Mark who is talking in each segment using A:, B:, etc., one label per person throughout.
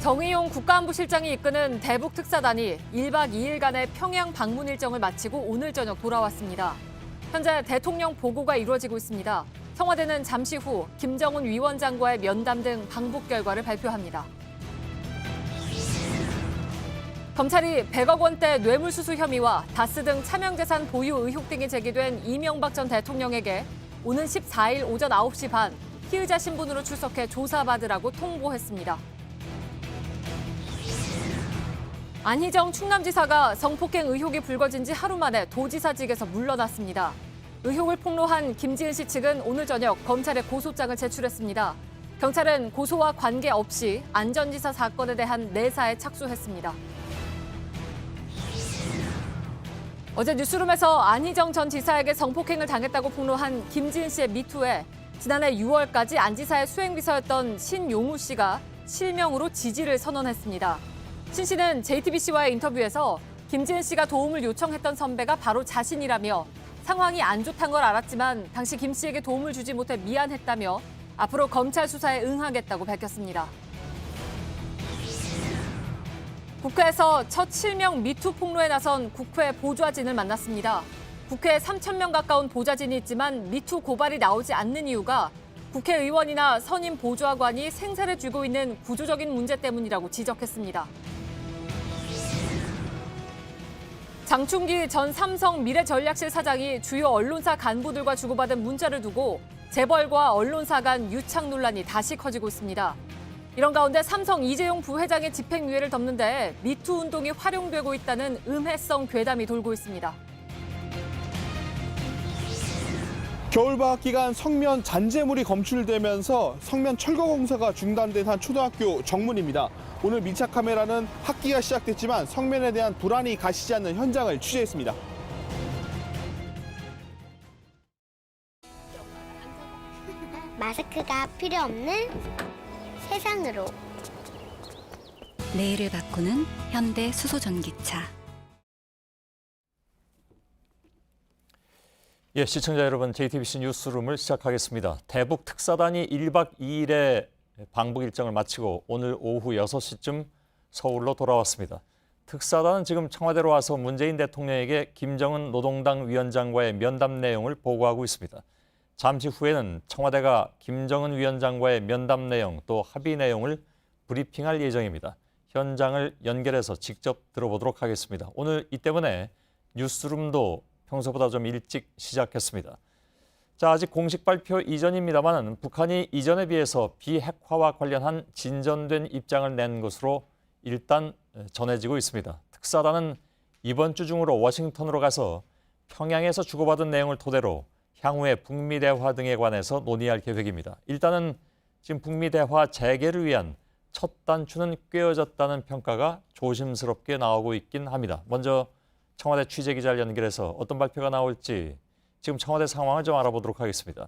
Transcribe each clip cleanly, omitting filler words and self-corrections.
A: 정의용 국가안보실장이 이끄는 대북 특사단이 1박 2일간의 평양 방문 일정을 마치고 오늘 저녁 돌아왔습니다. 현재 대통령 보고가 이루어지고 있습니다. 청와대는 잠시 후 김정은 위원장과의 면담 등 방북 결과를 발표합니다. 검찰이 100억 원대 뇌물수수 혐의와 다스 등 차명재산 보유 의혹 등이 제기된 이명박 전 대통령에게 오는 14일 오전 9시 반 피의자 신분으로 출석해 조사받으라고 통보했습니다. 안희정 충남지사가 성폭행 의혹이 불거진 지 하루 만에 도지사직에서 물러났습니다. 의혹을 폭로한 김지은 씨 측은 오늘 저녁 검찰에 고소장을 제출했습니다. 경찰은 고소와 관계없이 안전지사 사건에 대한 내사에 착수했습니다. 어제 뉴스룸에서 안희정 전 지사에게 성폭행을 당했다고 폭로한 김지은 씨의 미투에 지난해 6월까지 안 지사의 수행비서였던 신용우 씨가 실명으로 지지를 선언했습니다. 신 씨는 JTBC와의 인터뷰에서 김지은 씨가 도움을 요청했던 선배가 바로 자신이라며 상황이 안 좋다는 걸 알았지만 당시 김 씨에게 도움을 주지 못해 미안했다며 앞으로 검찰 수사에 응하겠다고 밝혔습니다. 국회에서 첫 실명 미투 폭로에 나선 국회 보좌진을 만났습니다. 국회에 3,000명 가까운 보좌진이 있지만 미투 고발이 나오지 않는 이유가 국회의원이나 선임 보좌관이 생사를 쥐고 있는 구조적인 문제 때문이라고 지적했습니다. 장충기 전 삼성 미래전략실 사장이 주요 언론사 간부들과 주고받은 문자를 두고 재벌과 언론사 간 유착 논란이 다시 커지고 있습니다. 이런 가운데 삼성 이재용 부회장의 집행유예를 덮는 데 미투 운동이 활용되고 있다는 음해성 괴담이 돌고 있습니다.
B: 겨울방학 기간 성면 잔재물이 검출되면서 성면 철거 공사가 중단된 한 초등학교 정문입니다. 오늘 밀착 카메라는 학기가 시작됐지만 성면에 대한 불안이 가시지 않는 현장을 취재했습니다.
C: 마스크가 필요 없는 세상으로.
D: 내일을 바꾸는 현대 수소전기차.
E: 예, 시청자 여러분, JTBC 뉴스룸을 시작하겠습니다. 대북 특사단이 1박 2일의 방북 일정을 마치고 오늘 오후 6시쯤 서울로 돌아왔습니다. 특사단은 지금 청와대로 와서 문재인 대통령에게 김정은 노동당 위원장과의 면담 내용을 보고하고 있습니다. 잠시 후에는 청와대가 김정은 위원장과의 면담 내용 또 합의 내용을 브리핑할 예정입니다. 현장을 연결해서 직접 들어보도록 하겠습니다. 오늘 이 때문에 뉴스룸도 평소보다 좀 일찍 시작했습니다. 자, 아직 공식 발표 이전입니다만 북한이 이전에 비해서 비핵화와 관련한 진전된 입장을 낸 것으로 일단 전해지고 있습니다. 특사단은 이번 주 중으로 워싱턴으로 가서 평양에서 주고받은 내용을 토대로 향후의 북미 대화 등에 관해서 논의할 계획입니다. 일단은 지금 북미 대화 재개를 위한 첫 단추는 꿰어졌다는 평가가 조심스럽게 나오고 있긴 합니다. 먼저 청와대 취재기자를 연결해서 어떤 발표가 나올지 지금 청와대 상황을 좀 알아보도록 하겠습니다.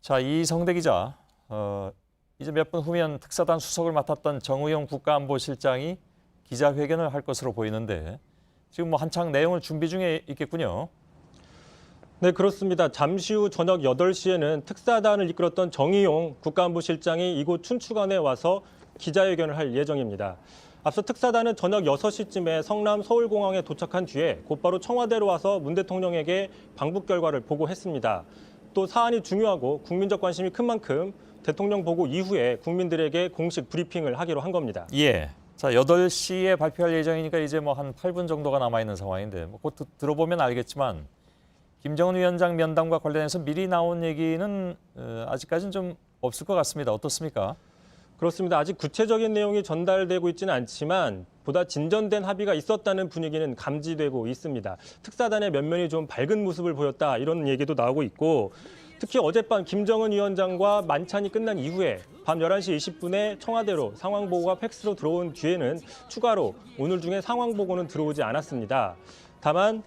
E: 자, 이성대 기자, 이제 몇 분 후면 특사단 수석을 맡았던 정의용 국가안보실장이 기자회견을 할 것으로 보이는데 지금 한창 내용을 준비 중에 있겠군요.
F: 네, 그렇습니다. 잠시 후 저녁 8시에는 특사단을 이끌었던 정의용 국가안보실장이 이곳 춘추관에 와서 기자회견을 할 예정입니다. 앞서 특사단은 저녁 6시쯤에 성남 서울공항에 도착한 뒤에 곧바로 청와대로 와서 문 대통령에게 방북 결과를 보고했습니다. 또 사안이 중요하고 국민적 관심이 큰 만큼 대통령 보고 이후에 국민들에게 공식 브리핑을 하기로 한 겁니다.
E: 예. 자, 8시에 발표할 예정이니까 이제 한 8분 정도가 남아있는 상황인데 곧 들어보면 알겠지만 김정은 위원장 면담과 관련해서 미리 나온 얘기는 아직까지는 좀 없을 것 같습니다. 어떻습니까?
F: 그렇습니다. 아직 구체적인 내용이 전달되고 있지는 않지만 보다 진전된 합의가 있었다는 분위기는 감지되고 있습니다. 특사단의 면면이 좀 밝은 모습을 보였다 이런 얘기도 나오고 있고 특히 어젯밤 김정은 위원장과 만찬이 끝난 이후에 밤 11시 20분에 청와대로 상황 보고가 팩스로 들어온 뒤에는 추가로 오늘 중에 상황 보고는 들어오지 않았습니다. 다만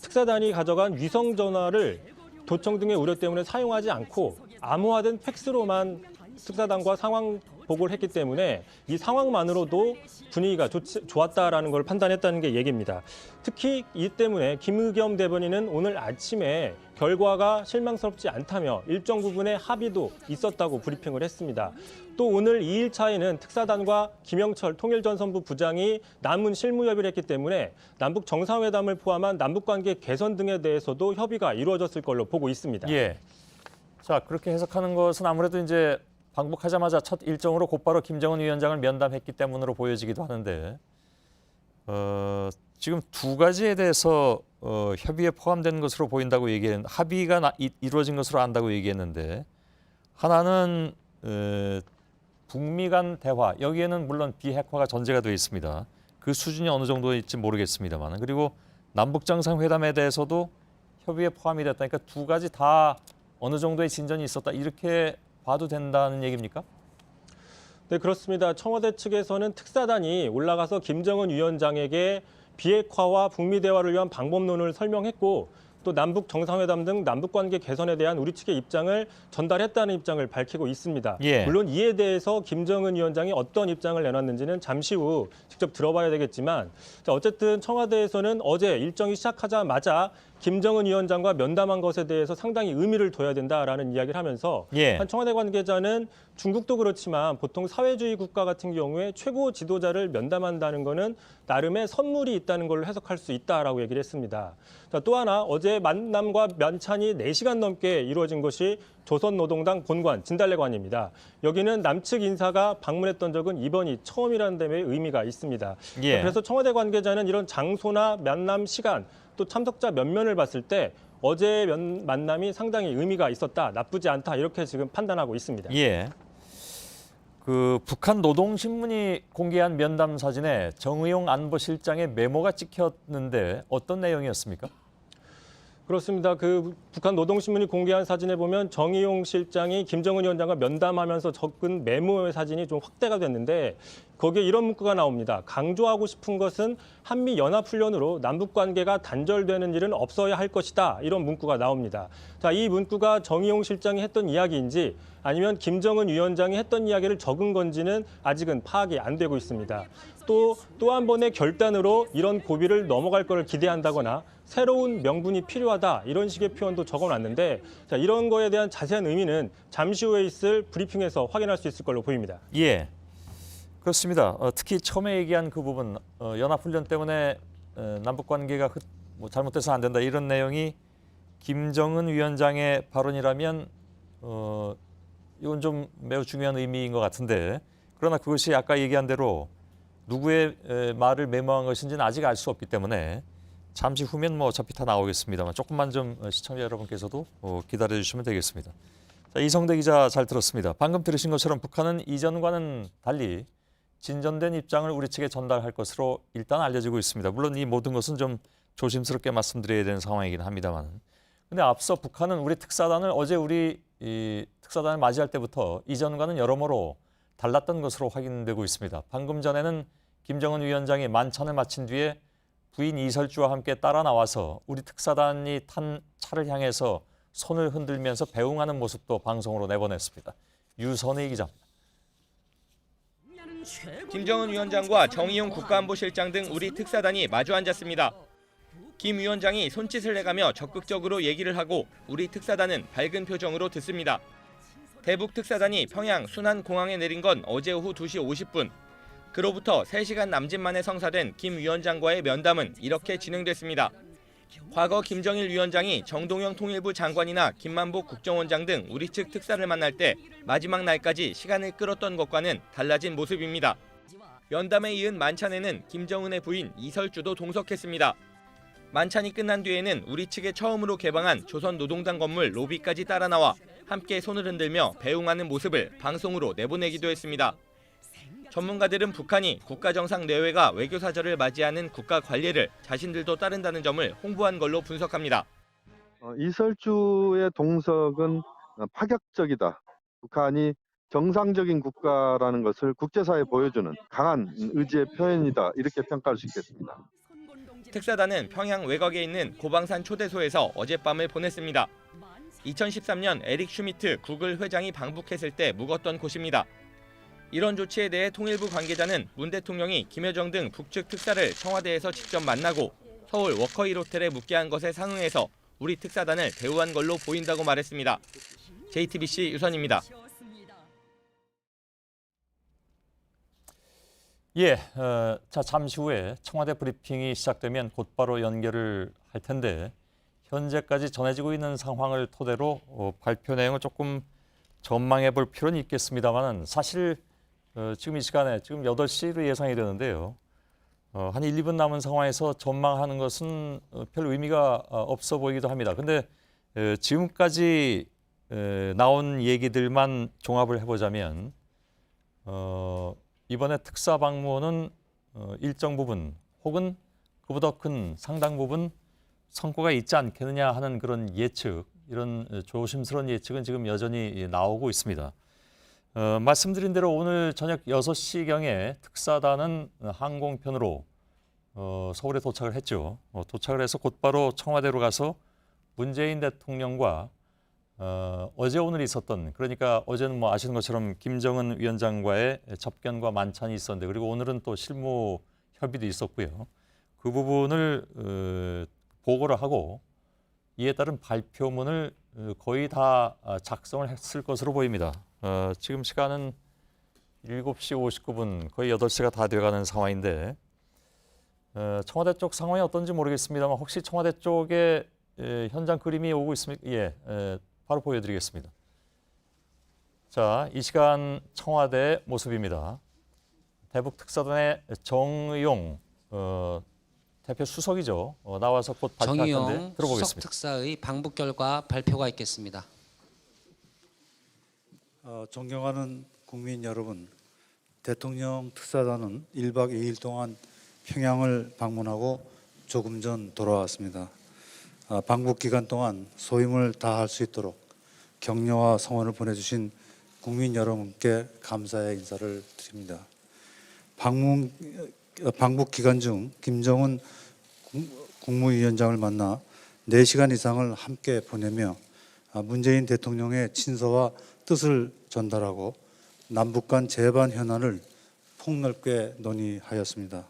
F: 특사단이 가져간 위성 전화를 도청 등의 우려 때문에 사용하지 않고 암호화된 팩스로만 특사단과 상황 보고를 했기 때문에 이 상황만으로도 분위기가 좋았다라는 걸 판단했다는 게 얘기입니다. 특히 이 때문에 김의겸 대변인은 오늘 아침에 결과가 실망스럽지 않다며 일정 부분의 합의도 있었다고 브리핑을 했습니다. 또 오늘 2일차에는 특사단과 김영철 통일전선부 부장이 남은 실무 협의를 했기 때문에 남북 정상회담을 포함한 남북관계 개선 등에 대해서도 협의가 이루어졌을 걸로 보고 있습니다.
E: 예. 자, 그렇게 해석하는 것은 아무래도 이제 방북하자마자 첫 일정으로 곧바로 김정은 위원장을 면담했기 때문으로 보여지기도 하는데 지금 두 가지에 대해서 협의에 포함된 것으로 보인다고 얘기했는데 합의가 이루어진 것으로 안다고 얘기했는데 하나는 북미 간 대화 여기에는 물론 비핵화가 전제가 되어 있습니다. 그 수준이 어느 정도일지 모르겠습니다만 그리고 남북 정상회담에 대해서도 협의에 포함이 됐다니까 두 가지 다 어느 정도의 진전이 있었다 이렇게 봐도 된다는 얘기입니까?
F: 네, 그렇습니다. 청와대 측에서는 특사단이 올라가서 김정은 위원장에게 비핵화와 북미 대화를 위한 방법론을 설명했고 또 남북 정상회담 등 남북관계 개선에 대한 우리 측의 입장을 전달했다는 입장을 밝히고 있습니다.
E: 예.
F: 물론 이에 대해서 김정은 위원장이 어떤 입장을 내놨는지는 잠시 후 직접 들어봐야 되겠지만 어쨌든 청와대에서는 어제 일정이 시작하자마자 김정은 위원장과 면담한 것에 대해서 상당히 의미를 둬야 된다라는 이야기를 하면서
E: 예.
F: 한 청와대 관계자는 중국도 그렇지만 보통 사회주의 국가 같은 경우에 최고 지도자를 면담한다는 것은 나름의 선물이 있다는 걸로 해석할 수 있다라고 얘기를 했습니다. 자, 또 하나 어제 만남과 면찬이 4시간 넘게 이루어진 것이 조선노동당 본관 진달래관입니다. 여기는 남측 인사가 방문했던 적은 이번이 처음이라는 점에 의미가 있습니다.
E: 예.
F: 그래서 청와대 관계자는 이런 장소나 만남 시간 또 참석자 면면을 봤을 때 어제의 만남이 상당히 의미가 있었다, 나쁘지 않다 이렇게 지금 판단하고 있습니다.
E: 예. 그 북한 노동신문이 공개한 면담 사진에 정의용 안보실장의 메모가 찍혔는데 어떤 내용이었습니까?
F: 그렇습니다. 그 북한 노동신문이 공개한 사진에 보면 정의용 실장이 김정은 위원장과 면담하면서 적은 메모의 사진이 좀 확대가 됐는데 거기에 이런 문구가 나옵니다. 강조하고 싶은 것은 한미 연합훈련으로 남북관계가 단절되는 일은 없어야 할 것이다. 이런 문구가 나옵니다. 자, 이 문구가 정의용 실장이 했던 이야기인지 아니면 김정은 위원장이 했던 이야기를 적은 건지는 아직은 파악이 안 되고 있습니다. 또 한 번의 결단으로 이런 고비를 넘어갈 것을 기대한다거나 새로운 명분이 필요하다 이런 식의 표현도 적어놨는데 자, 이런 거에 대한 자세한 의미는 잠시 후에 있을 브리핑에서 확인할 수 있을 걸로 보입니다.
E: 예, 그렇습니다. 특히 처음에 얘기한 그 부분 연합훈련 때문에 남북 관계가 잘못돼서 안 된다 이런 내용이 김정은 위원장의 발언이라면 이건 좀 매우 중요한 의미인 것 같은데 그러나 그것이 아까 얘기한 대로 누구의 말을 메모한 것인지는 아직 알 수 없기 때문에 잠시 후면 어차피 다 나오겠습니다만 조금만 좀 시청자 여러분께서도 기다려 주시면 되겠습니다. 자, 이성대 기자 잘 들었습니다. 방금 들으신 것처럼 북한은 이전과는 달리 진전된 입장을 우리 측에 전달할 것으로 일단 알려지고 있습니다. 물론 이 모든 것은 좀 조심스럽게 말씀드려야 되는 상황이긴 합니다만 근데 앞서 북한은 우리 특사단을 어제 우리 특사단을 맞이할 때부터 이전과는 여러모로 달랐던 것으로 확인되고 있습니다. 방금 전에는 김정은 위원장이 만찬을 마친 뒤에 부인 이설주와 함께 따라 나와서 우리 특사단이 탄 차를 향해서 손을 흔들면서 배웅하는 모습도 방송으로 내보냈습니다. 유선희 기자입니다.
G: 김정은 위원장과 정의용 국가안보실장 등 우리 특사단이 마주 앉았습니다. 김 위원장이 손짓을 해가며 적극적으로 얘기를 하고 우리 특사단은 밝은 표정으로 듣습니다. 대북 특사단이 평양 순안공항에 내린 건 어제 오후 2시 50분. 그로부터 3시간 남짓 만에 성사된 김 위원장과의 면담은 이렇게 진행됐습니다. 과거 김정일 위원장이 정동영 통일부 장관이나 김만복 국정원장 등 우리 측 특사를 만날 때 마지막 날까지 시간을 끌었던 것과는 달라진 모습입니다. 면담에 이은 만찬에는 김정은의 부인 이설주도 동석했습니다. 만찬이 끝난 뒤에는 우리 측에 처음으로 개방한 조선노동당 건물 로비까지 따라 나와 함께 손을 흔들며 배웅하는 모습을 방송으로 내보내기도 했습니다. 전문가들은 북한이 국가정상 내외가 외교사절을 맞이하는 국가 관례를 자신들도 따른다는 점을 홍보한 걸로 분석합니다.
H: 이설주의 동석은 파격적이다. 북한이 정상적인 국가라는 것을 국제사회에 보여주는 강한 의지의 표현이다. 이렇게 평가할 수 있겠습니다.
G: 특사단은 평양 외곽에 있는 고방산 초대소에서 어젯밤을 보냈습니다. 2013년 에릭 슈미트 구글 회장이 방북했을 때 묵었던 곳입니다. 이런 조치에 대해 통일부 관계자는 문 대통령이 김여정 등 북측 특사를 청와대에서 직접 만나고 서울 워커힐 호텔에 묵게 한 것에 상응해서 우리 특사단을 대우한 걸로 보인다고 말했습니다. JTBC 유선입니다.
E: 예, 자 잠시 후에 청와대 브리핑이 시작되면 곧바로 연결을 할 텐데 현재까지 전해지고 있는 상황을 토대로 발표 내용을 조금 전망해 볼 필요는 있겠습니다만은 사실 지금 이 시간에 지금 8시로 예상이 되는데요. 한 1, 2분 남은 상황에서 전망하는 것은 별 의미가 없어 보이기도 합니다. 근데 지금까지 나온 얘기들만 종합을 해보자면 이번에 특사 방문은 일정 부분 혹은 그보다 큰 상당 부분 성과가 있지 않겠느냐 하는 그런 예측, 이런 조심스러운 예측은 지금 여전히 나오고 있습니다. 말씀드린 대로 오늘 저녁 6시경에 특사단은 항공편으로 서울에 도착을 했죠. 도착을 해서 곧바로 청와대로 가서 문재인 대통령과 어제 오늘 있었던, 그러니까 어제는 뭐 아시는 것처럼 김정은 위원장과의 접견과 만찬이 있었는데, 그리고 오늘은 또 실무 협의도 있었고요. 그 부분을 보고를 하고 이에 따른 발표문을 거의 다 작성을 했을 것으로 보입니다. 지금 시간은 7시 59분, 거의 8시가 다 돼가는 상황인데 청와대 쪽 상황이 어떤지 모르겠습니다만 혹시 청와대 쪽에 현장 그림이 오고 있습니까? 예, 바로 보여드리겠습니다. 자, 이 시간 청와대 모습입니다. 대북 특사단의 정의용 대표 수석이죠. 나와서 곧 발표할 건데
I: 정의용
E: 들어보겠습니다.
I: 수석 특사의 방북 결과 발표가 있겠습니다.
J: 존경하는 국민 여러분, 대통령 특사단은 1박 2일 동안 평양을 방문하고 조금 전 돌아왔습니다. 방북 기간 동안 소임을 다할 수 있도록 격려와 성원을 보내주신 국민 여러분께 감사의 인사를 드립니다. 방북 기간 중 김정은 국무위원장을 만나 4시간 이상을 함께 보내며 문재인 대통령의 친서와 뜻을 전달하고 남북 간 재반 현안을 폭넓게 논의하였습니다.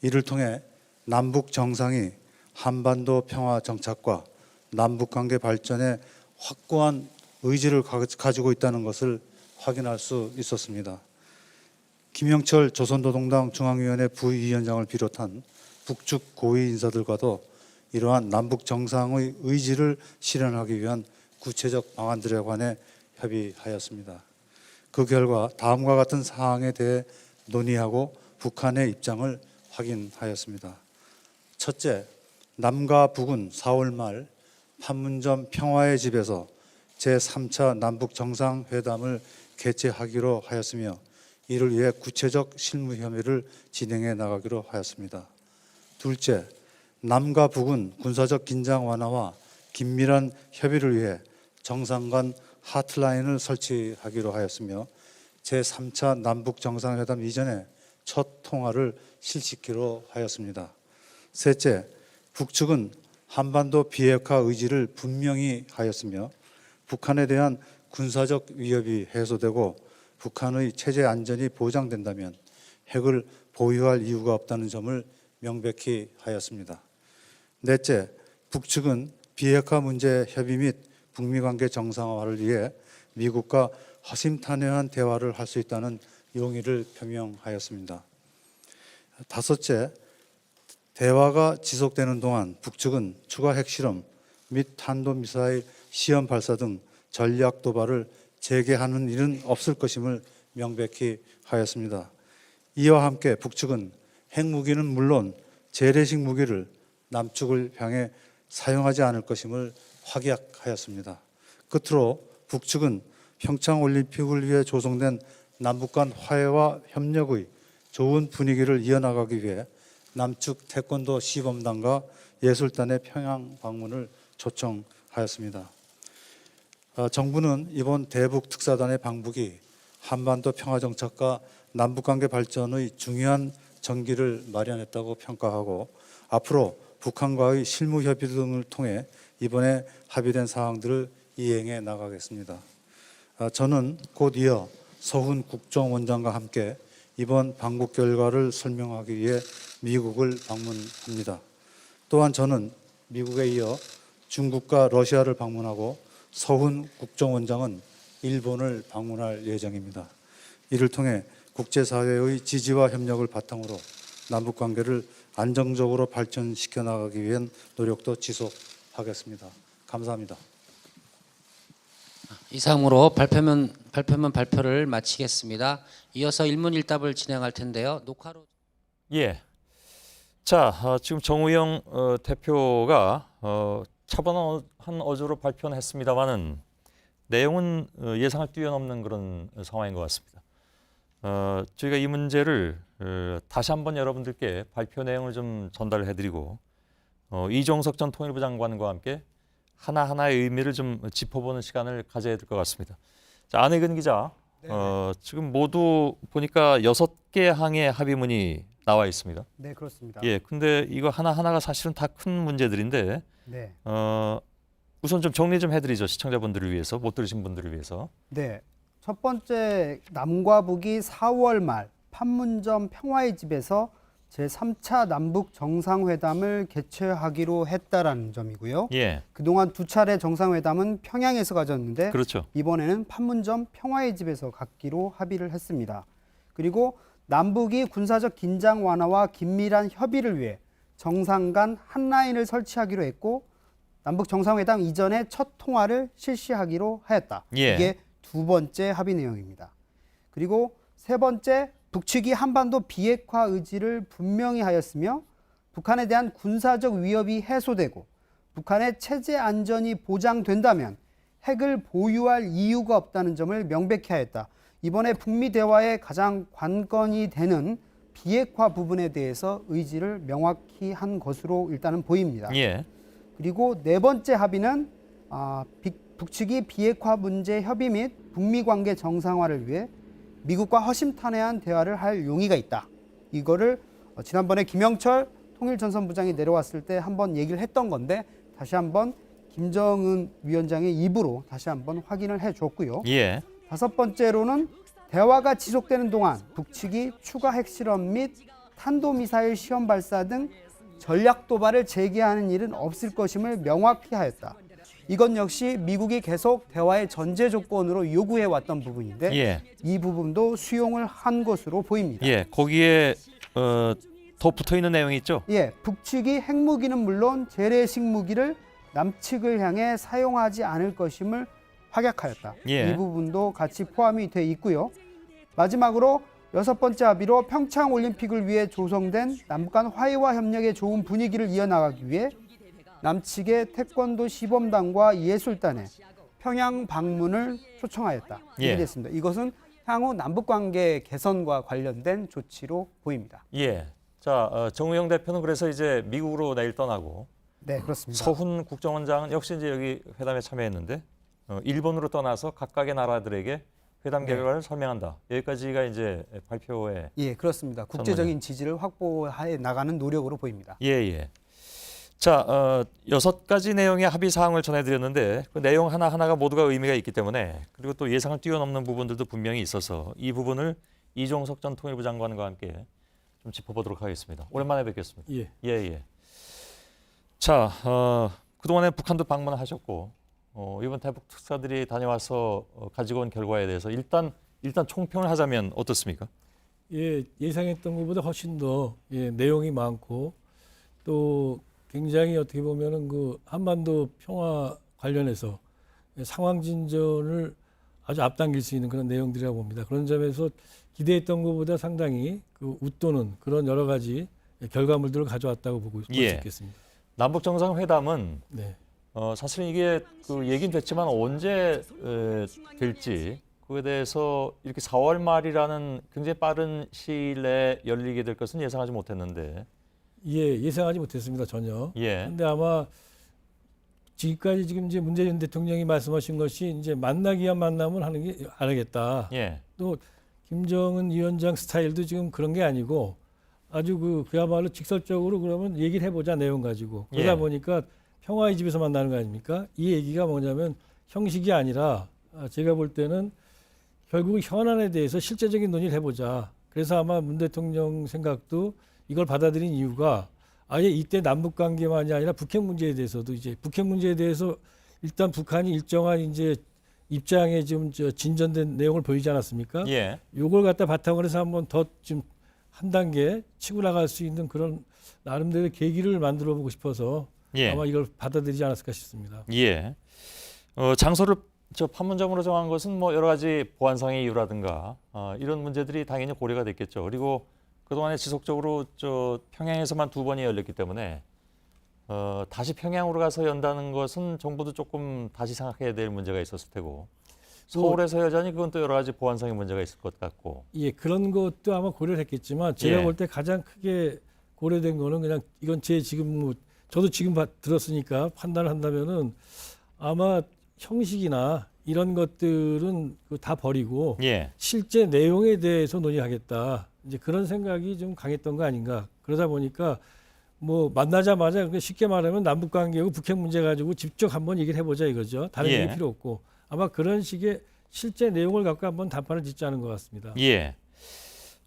J: 이를 통해 남북 정상이 한반도 평화 정착과 남북 관계 발전에 확고한 의지를 가지고 있다는 것을 확인할 수 있었습니다. 김영철 조선노동당 중앙위원회 부위원장을 비롯한 북측 고위 인사들과도 이러한 남북 정상의 의지를 실현하기 위한 구체적 방안들에 관해 협의하였습니다. 그 결과 다음과 같은 사항에 대해 논의하고 북한의 입장을 확인하였습니다. 첫째, 남과 북은 4월 말 판문점 평화의 집에서 제3차 남북 정상회담을 개최하기로 하였으며 이를 위해 구체적 실무 협의를 진행해 나가기로 하였습니다. 둘째, 남과 북은 군사적 긴장 완화와 긴밀한 협의를 위해 정상 간 하트라인을 설치하기로 하였으며 제3차 남북 정상회담 이전에 첫 통화를 실시키로 하였습니다. 셋째, 북측은 한반도 비핵화 의지를 분명히 하였으며 북한에 대한 군사적 위협이 해소되고 북한의 체제 안전이 보장된다면 핵을 보유할 이유가 없다는 점을 명백히 하였습니다. 넷째, 북측은 비핵화 문제 협의 및 북미 관계 정상화를 위해 미국과 허심탄회한 대화를 할 수 있다는 용의를 표명하였습니다. 다섯째, 대화가 지속되는 동안 북측은 추가 핵실험 및 탄도미사일 시험 발사 등 전략 도발을 재개하는 일은 없을 것임을 명백히 하였습니다. 이와 함께 북측은 핵무기는 물론 재래식 무기를 남측을 향해 사용하지 않을 것임을 확약하였습니다. 끝으로 북측은 평창올림픽을 위해 조성된 남북 간 화해와 협력의 좋은 분위기를 이어나가기 위해 남측 태권도 시범단과 예술단의 평양 방문을 초청하였습니다. 정부는 이번 대북 특사단의 방북이 한반도 평화정착과 남북관계 발전의 중요한 전기를 마련했다고 평가하고 앞으로 북한과의 실무 협의 등을 통해 이번에 합의된 사항들을 이행해 나가겠습니다. 저는 곧 이어 서훈 국정원장과 함께 이번 방북 결과를 설명하기 위해 미국을 방문합니다. 또한 저는 미국에 이어 중국과 러시아를 방문하고 서훈 국정원장은 일본을 방문할 예정입니다. 이를 통해 국제사회의 지지와 협력을 바탕으로 남북관계를 안정적으로 발전시켜 나가기 위한 노력도 지속하겠습니다. 감사합니다.
I: 이상으로 발표를 마치겠습니다. 이어서 일문일답을 진행할 텐데요. 녹화로.
E: 예. 자, 지금 정우영 대표가 차분한 어조로 발표는 했습니다만은 내용은 예상을 뛰어넘는 그런 상황인 것 같습니다. 저희가 이 문제를 다시 한번 여러분들께 발표 내용을 좀 전달을 해드리고 이종석 전 통일부 장관과 함께 하나하나의 의미를 좀 짚어보는 시간을 가져야 될 것 같습니다. 자, 안혜근 기자, 지금 모두 보니까 6개 항의 합의문이 나와 있습니다.
K: 네, 그렇습니다.
E: 예, 근데 이거 하나하나가 사실은 다 큰 문제들인데
K: 네.
E: 우선 좀 정리 좀 해드리죠. 시청자분들을 위해서, 못 들으신 분들을 위해서.
K: 네. 첫 번째, 남과 북이 4월 말 판문점 평화의 집에서 제3차 남북 정상회담을 개최하기로 했다라는 점이고요.
E: 예,
K: 그동안 두 차례 정상회담은 평양에서 가졌는데
E: 그렇죠.
K: 이번에는 판문점 평화의 집에서 갖기로 합의를 했습니다. 그리고 남북이 군사적 긴장 완화와 긴밀한 협의를 위해 정상 간 한라인을 설치하기로 했고 남북 정상회담 이전에 첫 통화를 실시하기로 하였다.
E: 예.
K: 이게 두 번째 합의 내용입니다. 그리고 세 번째, 북측이 한반도 비핵화 의지를 분명히 하였으며 북한에 대한 군사적 위협이 해소되고 북한의 체제 안전이 보장된다면 핵을 보유할 이유가 없다는 점을 명백히 하였다. 이번에 북미 대화의 가장 관건이 되는 비핵화 부분에 대해서 의지를 명확히 한 것으로 일단은 보입니다.
E: 예,
K: 그리고 네 번째 합의는 북측이 비핵화 문제 협의 및 북미 관계 정상화를 위해 미국과 허심탄회한 대화를 할 용의가 있다. 이거를 지난번에 김영철 통일전선부장이 내려왔을 때 한번 얘기를 했던 건데 다시 한번 김정은 위원장의 입으로 다시 한번 확인을 해줬고요.
E: 예,
K: 다섯 번째로는 대화가 지속되는 동안 북측이 추가 핵실험 및 탄도미사일 시험 발사 등 전략 도발을 재개하는 일은 없을 것임을 명확히 하였다. 이것 역시 미국이 계속 대화의 전제 조건으로 요구해왔던 부분인데
E: 예,
K: 이 부분도 수용을 한 것으로 보입니다.
E: 예. 거기에 더 붙어 있는 내용이 있죠.
K: 예, 북측이 핵무기는 물론 재래식 무기를 남측을 향해 사용하지 않을 것임을 확약하였다.
E: 예.
K: 이 부분도 같이 포함이 돼 있고요. 마지막으로 여섯 번째 합의로 평창 올림픽을 위해 조성된 남북 간 화해와 협력의 좋은 분위기를 이어나가기 위해 남측의 태권도 시범단과 예술단의 평양 방문을 초청하였다. 이렇게
E: 예.
K: 됐습니다. 이것은 향후 남북관계 개선과 관련된 조치로 보입니다.
E: 예. 자, 정우영 대표는 그래서 이제 미국으로 내일 떠나고
K: 네, 그렇습니다.
E: 서훈 국정원장은 역시 이제 여기 회담에 참여했는데 일본으로 떠나서 각각의 나라들에게 회담 결과를 설명한다. 여기까지가 이제 발표에
K: 예, 그렇습니다. 국제적인 지지를 확보해 나가는 노력으로 보입니다.
E: 예, 예. 자, 6가지 내용의 합의 사항을 전해드렸는데 그 내용 하나하나가 모두가 의미가 있기 때문에 그리고 또 예상을 뛰어넘는 부분들도 분명히 있어서 이 부분을 이종석 전 통일부 장관과 함께 좀 짚어보도록 하겠습니다. 오랜만에 뵙겠습니다.
F: 예.
E: 예, 예. 자, 그동안에 북한도 방문하셨고 이번 대북 특사들이 다녀와서 가지고 온 결과에 대해서 일단 총평을 하자면 어떻습니까?
L: 예, 예상했던 것보다 훨씬 더 내용이 많고 또 굉장히 어떻게 보면은 그 한반도 평화 관련해서 상황 진전을 아주 앞당길 수 있는 그런 내용들이라고 봅니다. 그런 점에서 기대했던 것보다 상당히 그 웃도는 그런 여러 가지 결과물들을 가져왔다고 볼 수 있겠습니다.
E: 남북 정상회담은
L: 네.
E: 사실은 이게 그 얘기는 됐지만 언제 될지 그에 대해서 이렇게 4월 말이라는 굉장히 빠른 시일 내에 열리게 될 것은 예상하지 못했는데.
L: 예, 예상하지 못했습니다, 전혀.
E: 예.
L: 근데 아마 지금까지 지금 이제 문재인 대통령이 말씀하신 것이 이제 만나기 위한 만남을 하는 게 안 하겠다.
E: 예.
L: 또 김정은 위원장 스타일도 지금 그런 게 아니고 아주 그야말로 직설적으로 그러면 얘기를 해보자 내용 가지고 그러다
E: 예.
L: 보니까 평화의 집에서 만나는 거 아닙니까? 이 얘기가 뭐냐면 형식이 아니라 제가 볼 때는 결국 현안에 대해서 실제적인 논의를 해보자. 그래서 아마 문 대통령 생각도 이걸 받아들인 이유가 아예 이때 남북 관계만이 아니라 북핵 문제에 대해서도 이제 북핵 문제에 대해서 일단 북한이 일정한 이제 입장에 좀 진전된 내용을 보이지 않았습니까?
E: 예.
L: 요걸 갖다 바탕으로 해서 한번 더 좀 한 단계 치고 나갈 수 있는 그런 나름대로 계기를 만들어 보고 싶어서
E: 예.
L: 아마 이걸 받아들이지 않았을까 싶습니다.
E: 예. 장소를 판문점으로 정한 것은 뭐 여러 가지 보안상의 이유라든가 이런 문제들이 당연히 고려가 됐겠죠. 그리고 그동안에 지속적으로 평양에서만 2번이 열렸기 때문에 다시 평양으로 가서 연다는 것은 정부도 조금 다시 생각해야 될 문제가 있었을 테고 서울에서 여자니 그건 또 여러 가지 보안상의 문제가 있을 것 같고.
L: 예, 그런 것도 아마 고려를 했겠지만 제가
E: 예.
L: 볼 때 가장 크게 고려된 거는 그냥 이건 제 지금 저도 지금 들었으니까 판단을 한다면은 아마 형식이나 이런 것들은 다 버리고
E: 예.
L: 실제 내용에 대해서 논의하겠다. 이제 그런 생각이 좀 강했던 거 아닌가. 그러다 보니까 뭐 만나자마자 쉽게 말하면 남북 관계하고 북핵 문제 가지고 직접 한번 얘기를 해보자 이거죠. 다른
E: 예.
L: 얘기 필요 없고 아마 그런 식의 실제 내용을 갖고 한번 담판을 짓자는 것 같습니다.
E: 예.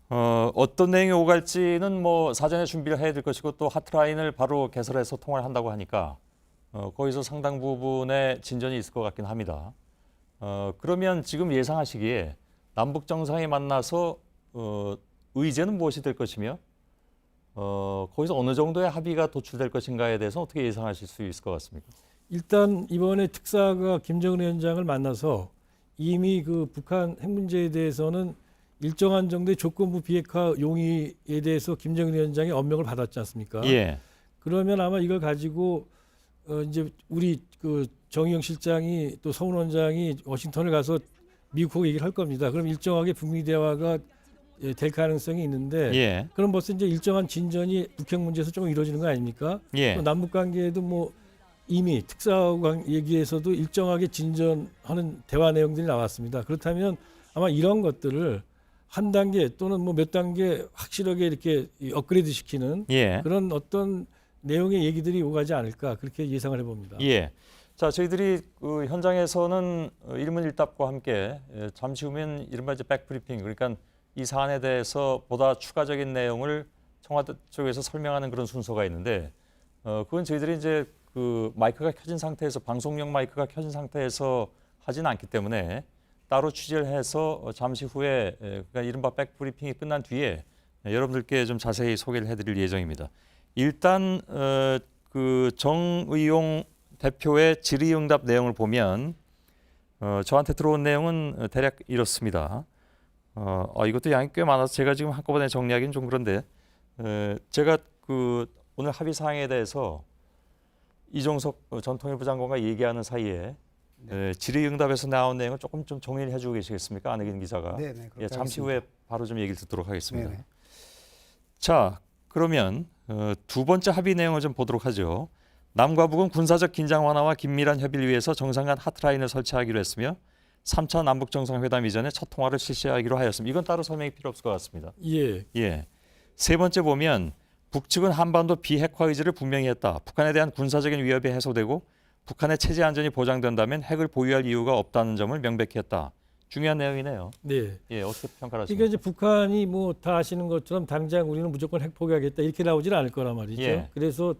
E: 어떤 내용이 오갈지는 뭐 사전에 준비를 해야 될 것이고 또 하트라인을 바로 개설해서 통화를 한다고 하니까 거기서 상당 부분의 진전이 있을 것 같긴 합니다. 그러면 지금 예상하시기에 남북 정상이 만나서 의제는 무엇이 될 것이며 거기서 어느 정도의 합의가 도출될 것인가에 대해서 어떻게 예상하실 수 있을 것 같습니까?
L: 일단 이번에 특사가 김정은 위원장을 만나서 이미 그 북한 핵 문제에 대해서는 일정한 정도의 조건부 비핵화 용의에 대해서 김정은 위원장의 엄명을 받았지 않습니까?
E: 예.
L: 그러면 아마 이걸 가지고 이제 우리 그 정의용 실장이 또 서훈 원장이 워싱턴을 가서 미국하고 얘기를 할 겁니다. 그럼 일정하게 북미 대화가 될 가능성이 있는데
E: 예.
L: 그럼 벌써 이제 일정한 진전이 북핵 문제에서 조금 이루어지는 거 아닙니까?
E: 예.
L: 또 남북 관계에도 뭐 이미 특사 얘기에서도 일정하게 진전하는 대화 내용들이 나왔습니다. 그렇다면 아마 이런 것들을 한 단계 또는 뭐 몇 단계 확실하게 이렇게 업그레이드 시키는
E: 예.
L: 그런 어떤 내용의 얘기들이 오가지 않을까 그렇게 예상을 해봅니다.
E: 예. 자, 저희들이 그 현장에서는 일문일답과 함께 잠시 후면 이른바 이제 백브리핑 그러니까 이 사안에 대해서 보다 추가적인 내용을 청와대 쪽에서 설명하는 그런 순서가 있는데 그건 저희들이 이제 그 마이크가 켜진 상태에서 방송용 마이크가 켜진 상태에서 하진 않기 때문에 따로 취재를 해서 잠시 후에 그러니까 이른바 백브리핑이 끝난 뒤에 여러분들께 좀 자세히 소개를 해드릴 예정입니다. 일단 그 정의용 대표의 질의응답 내용을 보면 저한테 들어온 내용은 대략 이렇습니다. 이것도 양이 꽤 많아서 제가 지금 한꺼번에 정리하기는 좀 그런데 제가 그 오늘 합의 사항에 대해서 이종석 전 통일부 장관과 얘기하는 사이에 질의응답에서 나온 내용을 조금 좀 정리를 해주고 계시겠습니까? 안혜긴 기자가.
K: 네,
E: 예, 잠시 후에 바로 좀 얘기를 듣도록 하겠습니다.
K: 네네.
E: 자, 그러면 두 번째 합의 내용을 좀 보도록 하죠. 남과 북은 군사적 긴장 완화와 긴밀한 협의를 위해서 정상 간 하트라인을 설치하기로 했으며 3차 남북 정상회담 이전에 첫 통화를 실시하기로 하였습니다. 이건 따로 설명이 필요 없을 것 같습니다.
L: 예.
E: 예. 세 번째 보면 북측은 한반도 비핵화 의지를 분명히 했다. 북한에 대한 군사적인 위협이 해소되고 북한의 체제 안전이 보장된다면 핵을 보유할 이유가 없다는 점을 명백히 했다. 중요한 내용이네요.
L: 네.
E: 예, 어떻게 평가하십니까?
L: 그러니까 이제 북한이 뭐 다 아시는 것처럼 당장 우리는 무조건 핵 포기하겠다 이렇게 나오질 않을 거란 말이죠.
E: 예.
L: 그래서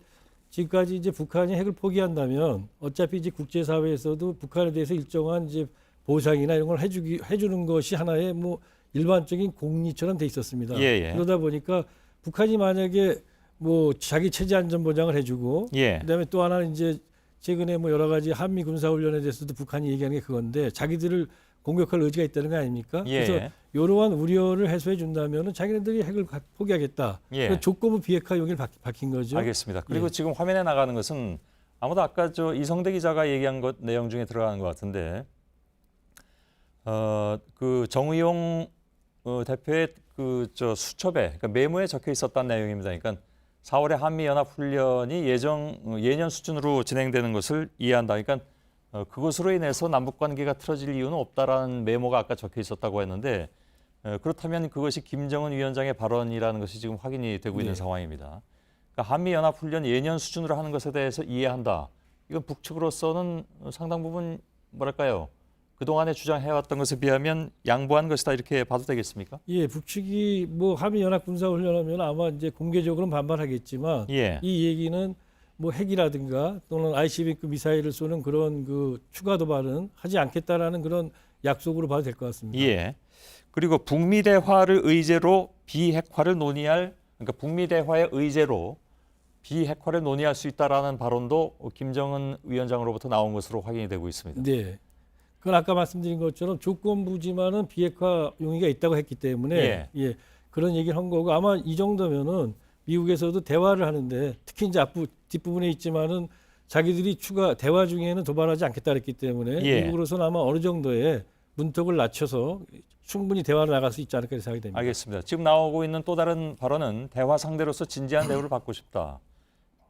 L: 지금까지 이제 북한이 핵을 포기한다면 어차피 이제 국제사회에서도 북한에 대해서 일정한 이제 보상이나 이런 걸 해주는 것이 하나의 뭐 일반적인 공리처럼 돼 있었습니다.
E: 예.
L: 그러다 보니까 북한이 만약에 뭐 자기 체제 안전 보장을 해주고
E: 예.
L: 그다음에 또 하나는 이제 최근에 뭐 여러 가지 한미 군사 훈련에 대해서도 북한이 얘기하는 게 그건데 자기들을 공격할 의지가 있다는 거 아닙니까?
E: 예.
L: 그래서 이러한 우려를 해소해 준다면은 자기네들이 핵을 포기하겠다.
E: 예.
L: 그래서 조건부 비핵화 용의를 밝힌 거죠.
E: 알겠습니다. 그리고
L: 예.
E: 지금 화면에 나가는 것은 아마도 아까 저 이성대 기자가 얘기한 것 내용 중에 들어가는 것 같은데 그 정의용 대표의 그 저 수첩에 그러니까 메모에 적혀 있었다는 내용입니다. 그러니까 4월에 한미 연합 훈련이 예년 수준으로 진행되는 것을 이해한다. 그러니까 그것으로 인해서 남북 관계가 틀어질 이유는 없다라는 메모가 아까 적혀 있었다고 했는데 그렇다면 그것이 김정은 위원장의 발언이라는 것이 지금 확인이 되고 있는 상황입니다. 그러니까 한미 연합 훈련 예년 수준으로 하는 것에 대해서 이해한다. 이건 북측으로서는 상당 부분 뭐랄까요? 그동안에 주장해왔던 것에 비하면 양보한 것이다 이렇게 봐도 되겠습니까?
L: 예, 북측이 뭐 한미 연합 군사 훈련하면 아마 이제 공개적으로는 반발하겠지만
E: 예.
L: 이 얘기는 뭐 핵이라든가 또는 ICBM 미사일을 쏘는 그런 그 추가 도발은 하지 않겠다라는 그런 약속으로 봐도 될 것 같습니다.
E: 예. 그리고 북미 대화를 의제로 비핵화를 논의할, 그러니까 북미 대화의 의제로 비핵화를 논의할 수 있다라는 발언도 김정은 위원장으로부터 나온 것으로 확인이 되고 있습니다.
L: 네. 그건 아까 말씀드린 것처럼 조건부지만은 비핵화 용의가 있다고 했기 때문에 예, 그런 얘기를 한 거고 아마 이 정도면은 미국에서도 대화를 하는데 특히 이제 뒷부분에 있지만은 자기들이 추가 대화 중에는 도발하지 않겠다 그랬기 때문에 미국으로서는 아마 어느 정도의 문턱을 낮춰서 충분히 대화를 나갈 수 있지 않을까 생각이 됩니다.
E: 알겠습니다. 지금 나오고 있는 또 다른 발언은 대화 상대로서 진지한 대우를 받고 싶다.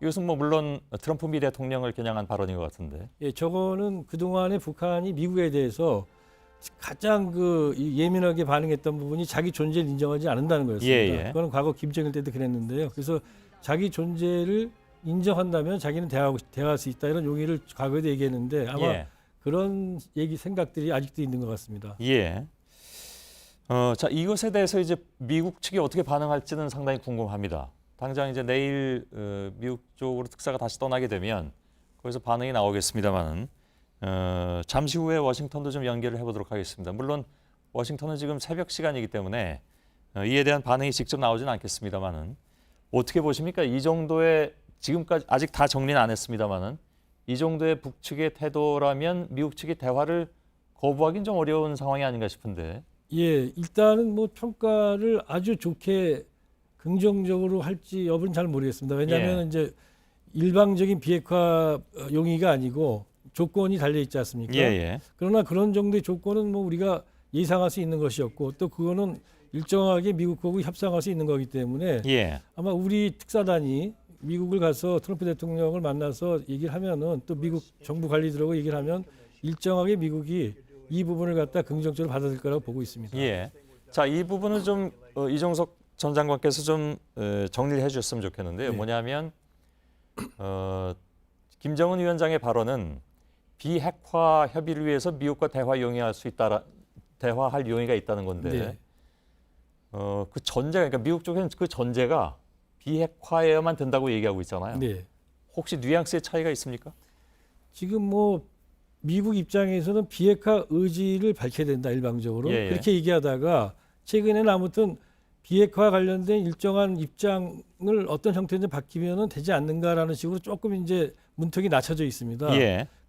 E: 이것은 뭐 물론 트럼프 미 대통령을 겨냥한 발언인 것 같은데.
L: 예, 저거는 그동안에 북한이 미국에 대해서 가장 예민하게 반응했던 부분이 자기 존재를 인정하지 않는다는 거였습니다. 그거는 과거 김정일 때도 그랬는데요. 그래서 자기 존재를 인정한다면 자기는 대화할 수 있다 이런 용의를 과거에도 얘기했는데 아마 그런 생각들이 아직도 있는 것 같습니다.
E: 예. 자, 이것에 대해서 이제 미국 측이 어떻게 반응할지는 상당히 궁금합니다. 당장 이제 내일 미국 쪽으로 특사가 다시 떠나게 되면 거기서 반응이 나오겠습니다만은 잠시 후에 워싱턴도 좀 연결을 해보도록 하겠습니다. 물론 워싱턴은 지금 새벽 시간이기 때문에 이에 대한 반응이 직접 나오지는 않겠습니다만은 어떻게 보십니까? 이 정도의 지금까지 아직 다 정리는 안 했습니다만은 이 정도의 북측의 태도라면 미국 측이 대화를 거부하기는 좀 어려운 상황이 아닌가 싶은데.
L: 예, 일단은 뭐 평가를 아주 좋게 긍정적으로 할지 여부는 잘 모르겠습니다. 왜냐하면 이제 일방적인 비핵화 용의가 아니고 조건이 달려 있지 않습니까? 그러나 그런 정도의 조건은 뭐 우리가 예상할 수 있는 것이었고 또 그거는 일정하게 미국하고 협상할 수 있는 거기 때문에 아마 우리 특사단이 미국을 가서 트럼프 대통령을 만나서 얘기를 하면은 또 미국 정부 관리들하고 얘기를 하면 일정하게 미국이 이 부분을 갖다 긍정적으로 받아들일 거라고 보고 있습니다.
E: 자, 이 부분은 좀 이종석 전 장관께서 좀 정리를 해주셨으면 좋겠는데요. 뭐냐면 김정은 위원장의 발언은 비핵화 협의를 위해서 미국과 대화할 용의가 있다는 건데 그 전제가 그러니까 미국 쪽에는 그 전제가 비핵화여야만 된다고 얘기하고 있잖아요. 혹시 뉘앙스의 차이가 있습니까?
L: 지금 뭐 미국 입장에서는 비핵화 의지를 밝혀야 된다 일방적으로 그렇게 얘기하다가 최근에는 아무튼 비핵화 관련된 일정한 입장을 어떤 형태든 바뀌면은 되지 않는가라는 식으로 조금 이제 문턱이 낮춰져 있습니다.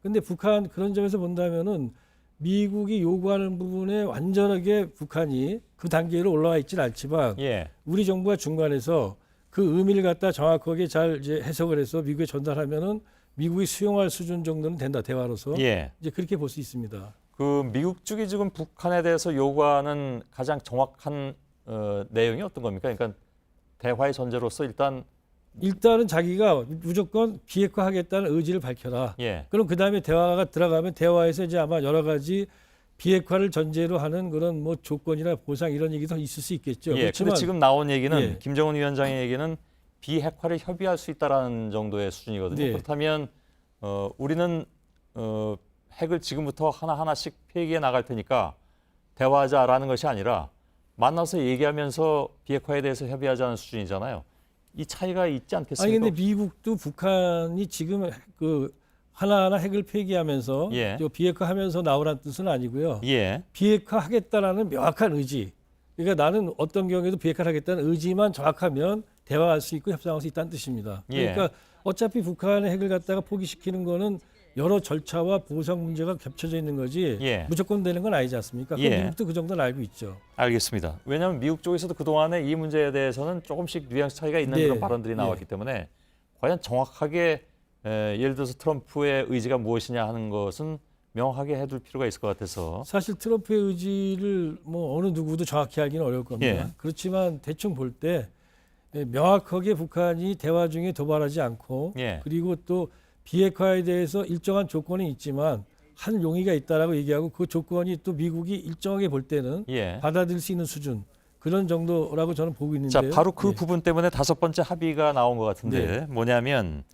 L: 근데 북한 그런 점에서 본다면은 미국이 요구하는 부분에 완전하게 북한이 그 단계로 올라와 있지는 않지만 우리 정부가 중간에서 그 의미를 갖다 정확하게 잘 이제 해석을 해서 미국에 전달하면은 미국이 수용할 수준 정도는 된다 대화로서 이제 그렇게 볼 수 있습니다.
E: 그 미국 쪽이 지금 북한에 대해서 요구하는 가장 정확한 내용이 어떤 겁니까? 그러니까 대화의 전제로서
L: 일단은 자기가 무조건 비핵화하겠다는 의지를 밝혀라. 그럼 그 다음에 대화가 들어가면 대화에서 이제 아마 여러 가지 비핵화를 전제로 하는 그런 뭐 조건이나 보상 이런 얘기도 있을 수 있겠죠.
E: 그렇지만 지금 나온 얘기는 김정은 위원장의 얘기는 비핵화를 협의할 수 있다라는 정도의 수준이거든요. 그렇다면 우리는 핵을 지금부터 하나하나씩 폐기해 나갈 테니까 대화하자라는 것이 아니라 만나서 얘기하면서 비핵화에 대해서 협의하자는 수준이잖아요. 이 차이가 있지 않겠습니까?
L: 아니 근데 미국도 북한이 지금 그 하나하나 핵을 폐기하면서 비핵화하면서 나오라는 뜻은 아니고요. 비핵화하겠다라는 명확한 의지. 그러니까 나는 어떤 경우에도 비핵화를 하겠다는 의지만 정확하면 대화할 수 있고 협상할 수 있다는 뜻입니다. 그러니까 어차피 북한의 핵을 갖다가 포기시키는 거는 여러 절차와 보상 문제가 겹쳐져 있는 거지 무조건 되는 건 아니지 않습니까? 미국도 그 정도는 알고 있죠.
E: 알겠습니다. 왜냐하면 미국 쪽에서도 그동안에 이 문제에 대해서는 조금씩 뉘앙스 차이가 있는 그런 발언들이 나왔기 때문에 과연 정확하게 예를 들어서 트럼프의 의지가 무엇이냐 하는 것은 명확하게 해둘 필요가 있을 것 같아서.
L: 사실 트럼프의 의지를 뭐 어느 누구도 정확히 알기는 어려울 겁니다. 그렇지만 대충 볼 때 명확하게 북한이 대화 중에 도발하지 않고 그리고 또 비핵화에 대해서 일정한 조건이 있지만 한 용의가 있다라고 얘기하고 그 조건이 또 미국이 일정하게 볼 때는 받아들일 수 있는 수준 그런 정도라고 저는 보고 있는데요.
E: 자, 바로 그 부분 때문에 다섯 번째 합의가 나온 것 같은데 뭐냐면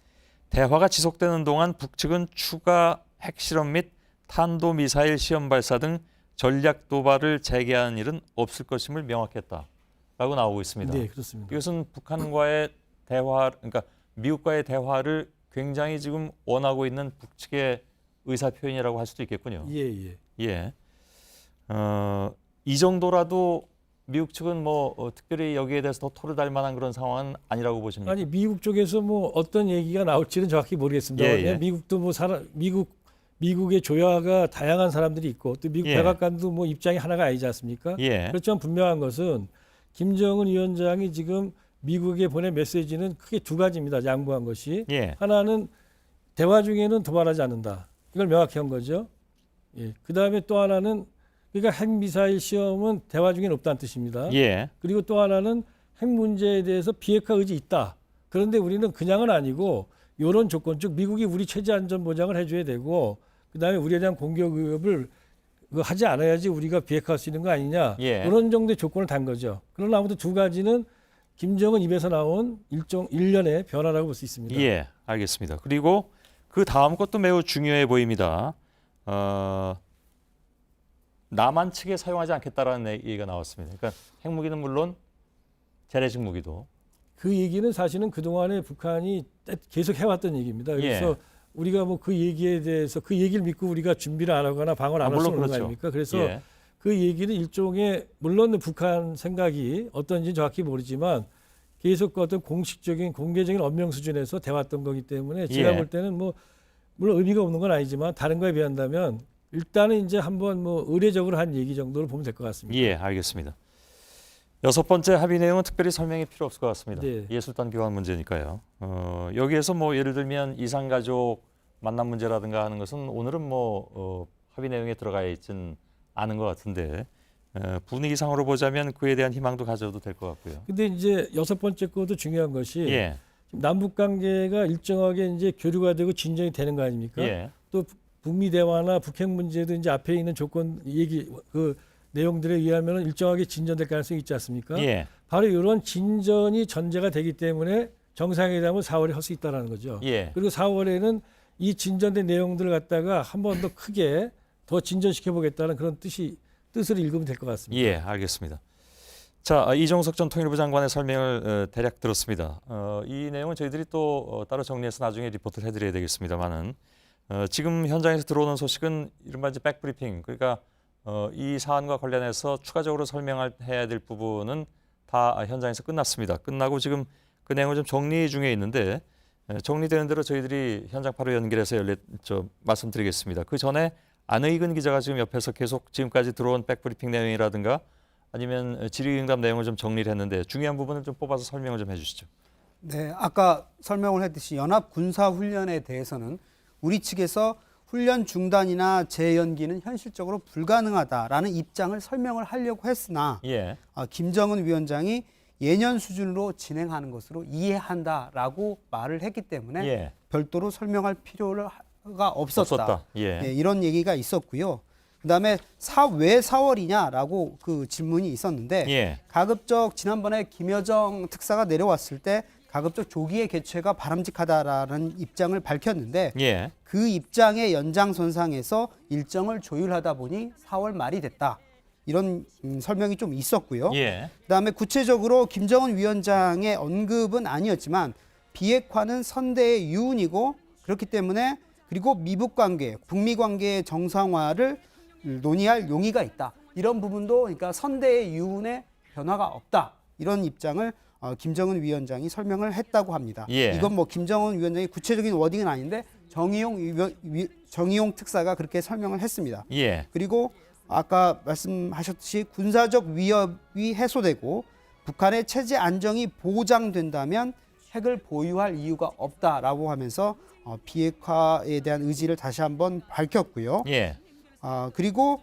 E: 대화가 지속되는 동안 북측은 추가 핵실험 및 탄도미사일 시험 발사 등 전략 도발을 재개하는 일은 없을 것임을 명확했다라고 나오고 있습니다.
L: 네, 그렇습니다.
E: 이것은 북한과의 대화, 그러니까 미국과의 대화를 굉장히 지금 원하고 있는 북측의 의사 표현이라고 할 수도 있겠군요.
L: 예.
E: 예. 이 정도라도 미국 측은 특별히 여기에 대해서 더 토를 달 만한 그런 상황은 아니라고 보십니까?
L: 아니 미국 쪽에서 어떤 얘기가 나올지는 정확히 모르겠습니다.
E: 예,
L: 왜냐하면
E: 예.
L: 미국도 미국의 조야가 다양한 사람들이 있고 또 미국
E: 예.
L: 백악관도 입장이 하나가 아니지 않습니까?
E: 예.
L: 그렇지만 분명한 것은 김정은 위원장이 지금 미국에 보낸 메시지는 크게 두 가지입니다. 양보한 것이.
E: 예.
L: 하나는 대화 중에는 도발하지 않는다. 이걸 명확히 한 거죠. 예. 그다음에 또 하나는 그러니까 핵미사일 시험은 대화 중에는 없다는 뜻입니다.
E: 예.
L: 그리고 또 하나는 핵 문제에 대해서 비핵화 의지 있다. 그런데 우리는 그냥은 아니고 이런 조건, 즉 미국이 우리 체제 안전 보장을 해줘야 되고 그다음에 우리에 대한 공격 위협을 하지 않아야지 우리가 비핵화할 수 있는 거 아니냐.
E: 예.
L: 이런 정도의 조건을 단 거죠. 그러나 아무튼 두 가지는 김정은 입에서 나온 일련의 변화라고 볼 수 있습니다.
E: 예, 알겠습니다. 그리고 그 다음 것도 매우 중요해 보입니다. 남한 측에 사용하지 않겠다라는 얘기가 나왔습니다. 그러니까 핵무기는 물론 재래식 무기도.
L: 그 얘기는 사실은 그동안에 북한이 계속 해왔던 얘기입니다. 그래서
E: 예.
L: 우리가 그 얘기에 대해서 그 얘기를 믿고 우리가 준비를 안 하거나 방어를 안 할 수
E: 물론
L: 없는 거
E: 그렇죠.
L: 아닙니까? 그래서
E: 예.
L: 그 얘기는 일종의 물론 북한 생각이 어떤지는 정확히 모르지만 계속 어떤 공식적인 공개적인 언명 수준에서 돼왔던 거기 때문에 제가
E: 예.
L: 볼 때는 물론 의미가 없는 건 아니지만 다른 거에 비한다면 일단은 이제 한번 의례적으로 한 얘기 정도로 보면 될 것 같습니다.
E: 예, 알겠습니다. 여섯 번째 합의 내용은 특별히 설명이 필요 없을 것 같습니다.
L: 네.
E: 예술단 교환 문제니까요. 여기에서 예를 들면 이산가족 만남 문제라든가 하는 것은 오늘은 합의 내용에 들어가 있진 않은 것 같은데 분위기상으로 보자면 그에 대한 희망도 가져도 될 것 같고요.
L: 근데 이제 여섯 번째 것도 중요한 것이
E: 예,
L: 남북 관계가 일정하게 이제 교류가 되고 진전이 되는 거 아닙니까?
E: 예,
L: 또 북미 대화나 북핵 문제도 이제 앞에 있는 조건 그 내용들에 의하면 일정하게 진전될 가능성이 있지 않습니까?
E: 예,
L: 바로 이런 진전이 전제가 되기 때문에 정상회담을 4월에 할 수 있다는 거죠.
E: 예,
L: 그리고 4월에는 이 진전된 내용들을 갖다가 한 번 더 크게 더 진전시켜 보겠다는 그런 뜻을 읽으면 될 것 같습니다.
E: 예, 알겠습니다. 자, 이종석 전 통일부 장관의 설명을 대략 들었습니다. 이 내용은 저희들이 또 따로 정리해서 나중에 리포트를 해드려야 되겠습니다만은 지금 현장에서 들어오는 소식은 이른바 이제 백브리핑, 그러니까 이 사안과 관련해서 추가적으로 설명해야 될 부분은 다 현장에서 끝났습니다. 끝나고 지금 그 내용을 좀 정리 중에 있는데 정리되는 대로 저희들이 현장 바로 연결해서 말씀드리겠습니다. 그 전에 안의근 기자가 지금 옆에서 계속 지금까지 들어온 백브리핑 내용이라든가 아니면 질의응답 내용을 좀 정리를 했는데 중요한 부분을 좀 뽑아서 설명을 좀 해주시죠.
K: 네, 아까 설명을 했듯이 연합 군사 훈련에 대해서는 우리 측에서 훈련 중단이나 재연기는 현실적으로 불가능하다라는 입장을 설명을 하려고 했으나
E: 예,
K: 김정은 위원장이 예년 수준으로 진행하는 것으로 이해한다라고 말을 했기 때문에
E: 예,
K: 별도로 설명할 필요가 없었다.
E: 예,
K: 네, 이런 얘기가 있었고요. 그다음에 왜 4월이냐라고 그 질문이 있었는데
E: 예,
K: 가급적 지난번에 김여정 특사가 내려왔을 때 가급적 조기의 개최가 바람직하다라는 입장을 밝혔는데
E: 예,
K: 그 입장의 연장선상에서 일정을 조율하다 보니 4월 말이 됐다. 이런 설명이 좀 있었고요.
E: 예,
K: 그다음에 구체적으로 김정은 위원장의 언급은 아니었지만 비핵화는 선대의 유운이고 그렇기 때문에 그리고 미북 관계, 북미 관계의 정상화를 논의할 용의가 있다. 이런 부분도 그러니까 선대의 유운에 변화가 없다. 이런 입장을 김정은 위원장이 설명을 했다고 합니다.
E: 예.
K: 이건 김정은 위원장의 구체적인 워딩은 아닌데 정의용 특사가 그렇게 설명을 했습니다.
E: 예,
K: 그리고 아까 말씀하셨듯이 군사적 위협이 해소되고 북한의 체제 안정이 보장된다면 핵을 보유할 이유가 없다라고 하면서 비핵화에 대한 의지를 다시 한번 밝혔고요.
E: 예,
K: 그리고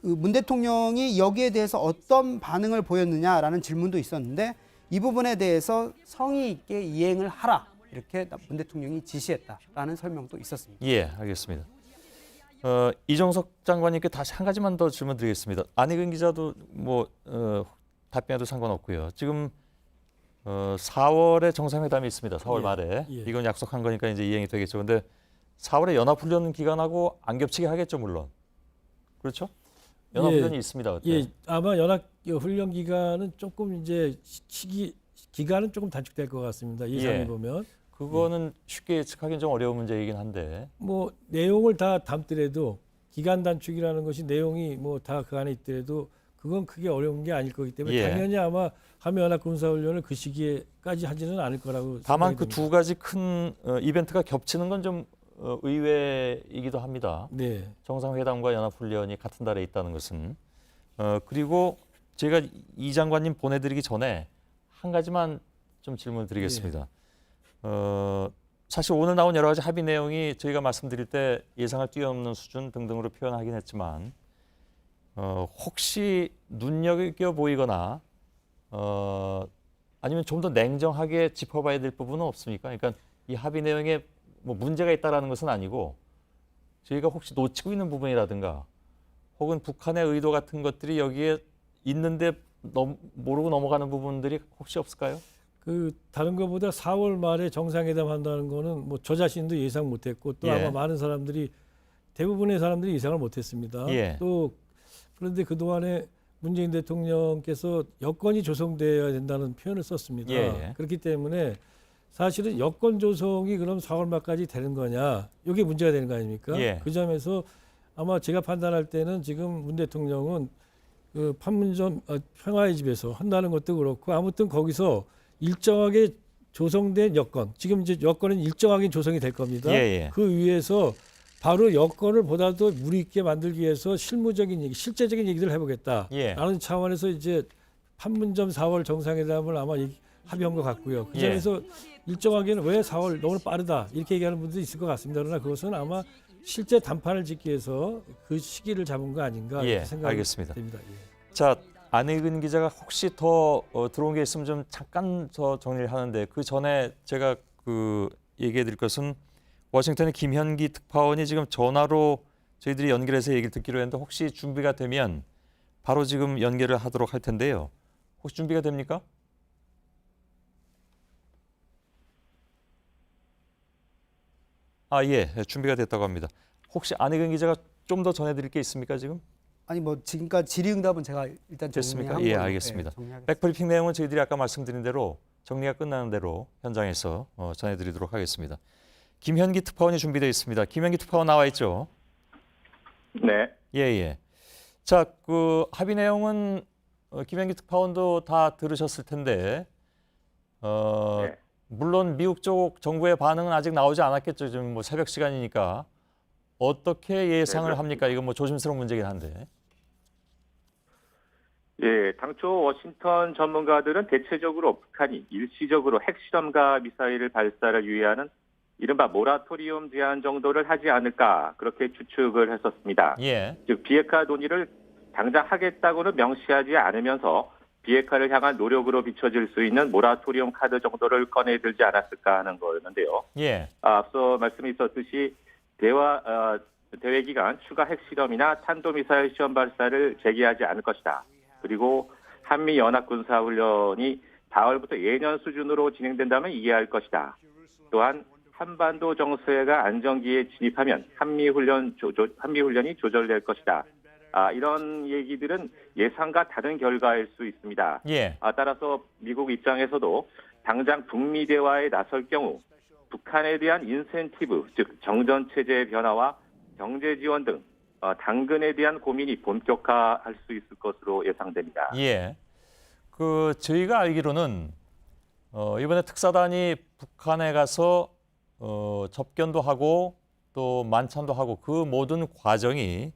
K: 문 대통령이 여기에 대해서 어떤 반응을 보였느냐라는 질문도 있었는데 이 부분에 대해서 성의 있게 이행을 하라 이렇게 문 대통령이 지시했다라는 설명도 있었습니다.
E: 예, 알겠습니다. 이종석 장관님께 다시 한 가지만 더 질문 드리겠습니다. 안희근 기자도 답변해도 상관없고요. 지금 4월에 정상회담이 있습니다. 4월
L: 예,
E: 말에.
L: 예.
E: 이건 약속한 거니까 이제 이행이 되겠죠. 근데 4월에 연합훈련 기간하고 안 겹치게 하겠죠, 물론. 그렇죠? 연합훈련이 있습니다. 그때.
L: 예, 아마 연합훈련 기간은 조금 이제 기간은 조금 단축될 것 같습니다. 예상해 보면.
E: 그거는 쉽게 예측하기는 좀 어려운 문제이긴 한데.
L: 뭐 내용을 다 담더라도 기간 단축이라는 것이 내용이 뭐 다 그 안에 있더라도 그건 크게 어려운 게 아닐 거기 때문에 당연히 아마 한미연합군사훈련을 그 시기에까지 하지는 않을 거라고
E: 다만 그
L: 생각이
E: 두 가지 큰 이벤트가 겹치는 건 좀 의외이기도 합니다.
L: 네.
E: 정상회담과 연합훈련이 같은 달에 있다는 것은. 그리고 제가 이 장관님 보내드리기 전에 한 가지만 좀 질문을 드리겠습니다. 사실 오늘 나온 여러 가지 합의 내용이 저희가 말씀드릴 때 예상을 뛰어넘는 수준 등등으로 표현하긴 했지만 혹시 눈여겨 보이거나 아니면 좀 더 냉정하게 짚어봐야 될 부분은 없습니까? 그러니까 이 합의 내용에 뭐 문제가 있다라는 것은 아니고 저희가 혹시 놓치고 있는 부분이라든가 혹은 북한의 의도 같은 것들이 여기에 있는데 모르고 넘어가는 부분들이 혹시 없을까요?
L: 그 다른 것보다 4월 말에 정상회담 한다는 거는 뭐 저 자신도 예상 못했고 또 아마 많은 사람들이 대부분의 사람들이 예상을 못했습니다. 또 그런데 그 동안에 문재인 대통령께서 여건이 조성되어야 된다는 표현을 썼습니다. 그렇기 때문에 사실은 여건 조성이 그럼 4월 말까지 되는 거냐, 이게 문제가 되는 거 아닙니까? 그 점에서 아마 제가 판단할 때는 지금 문 대통령은 그 판문점 평화의 집에서 한다는 것도 그렇고 아무튼 거기서 일정하게 조성된 여건, 지금 이제 여건은 일정하게 조성이 될 겁니다. 그 위에서 바로 여건을 보다도 무리 있게 만들기 위해서 실무적인 얘기, 실제적인 얘기를 해보겠다라는 차원에서 이제 판문점 4월 정상회담을 아마 합의한 것 같고요. 그 점에서 일정하게는 왜 4월 너무 빠르다 이렇게 얘기하는 분들도 있을 것 같습니다. 그러나 그것은 아마 실제 담판을 짓기 위해서 그 시기를 잡은 거 아닌가 이렇게 생각이
E: 알겠습니다.
L: 됩니다.
E: 자, 안혜근 기자가 혹시 더 들어온 게 있으면 좀 잠깐 더 정리를 하는데 그 전에 제가 그 얘기해 드릴 것은 워싱턴의 김현기 특파원이 지금 전화로 저희들이 연결해서 얘기를 듣기로 했는데 혹시 준비가 되면 바로 지금 연결을 하도록 할 텐데요. 혹시 준비가 됩니까? 준비가 됐다고 합니다. 혹시 안혜근 기자가 좀 더 전해드릴 게 있습니까 지금?
K: 아니 뭐 지금까지 질의응답은 제가 일단
E: 됐습니까?
K: 정리한 걸로,
E: 알겠습니다.
K: 정리하겠습니다.
E: 백브리핑 내용은 저희들이 아까 말씀드린 대로 정리가 끝나는 대로 현장에서 전해드리도록 하겠습니다. 김현기 특파원이 준비되어 있습니다. 김현기 특파원 나와 있죠?
M: 네.
E: 자, 그 합의 내용은 김현기 특파원도 다 들으셨을 텐데, 물론 미국 쪽 정부의 반응은 아직 나오지 않았겠죠. 지금 뭐 새벽 시간이니까 어떻게 예상을 합니까? 이건 뭐 조심스러운 문제긴 한데.
M: 당초 워싱턴 전문가들은 대체적으로 북한이 일시적으로 핵실험과 미사일을 발사를 유예하는 이른바 모라토리움 제한 정도를 하지 않을까 그렇게 추측을 했었습니다. 즉 비핵화 논의를 당장 하겠다고는 명시하지 않으면서 비핵화를 향한 노력으로 비춰질 수 있는 모라토리움 카드 정도를 꺼내들지 않았을까 하는 거였는데요. 앞서 말씀이 있었듯이 대회 기간 추가 핵실험이나 탄도미사일 시험 발사를 재개하지 않을 것이다. 그리고 한미 연합군사훈련이 4월부터 예년 수준으로 진행된다면 이해할 것이다. 또한 한반도 정세가 안정기에 진입하면 한미 훈련이 조절될 것이다. 이런 얘기들은 예상과 다른 결과일 수 있습니다. 따라서 미국 입장에서도 당장 북미 대화에 나설 경우 북한에 대한 인센티브, 즉 정전 체제의 변화와 경제 지원 등 당근에 대한 고민이 본격화할 수 있을 것으로 예상됩니다.
E: 그 저희가 알기로는 이번에 특사단이 북한에 가서 접견도 하고 또 만찬도 하고 그 모든 과정이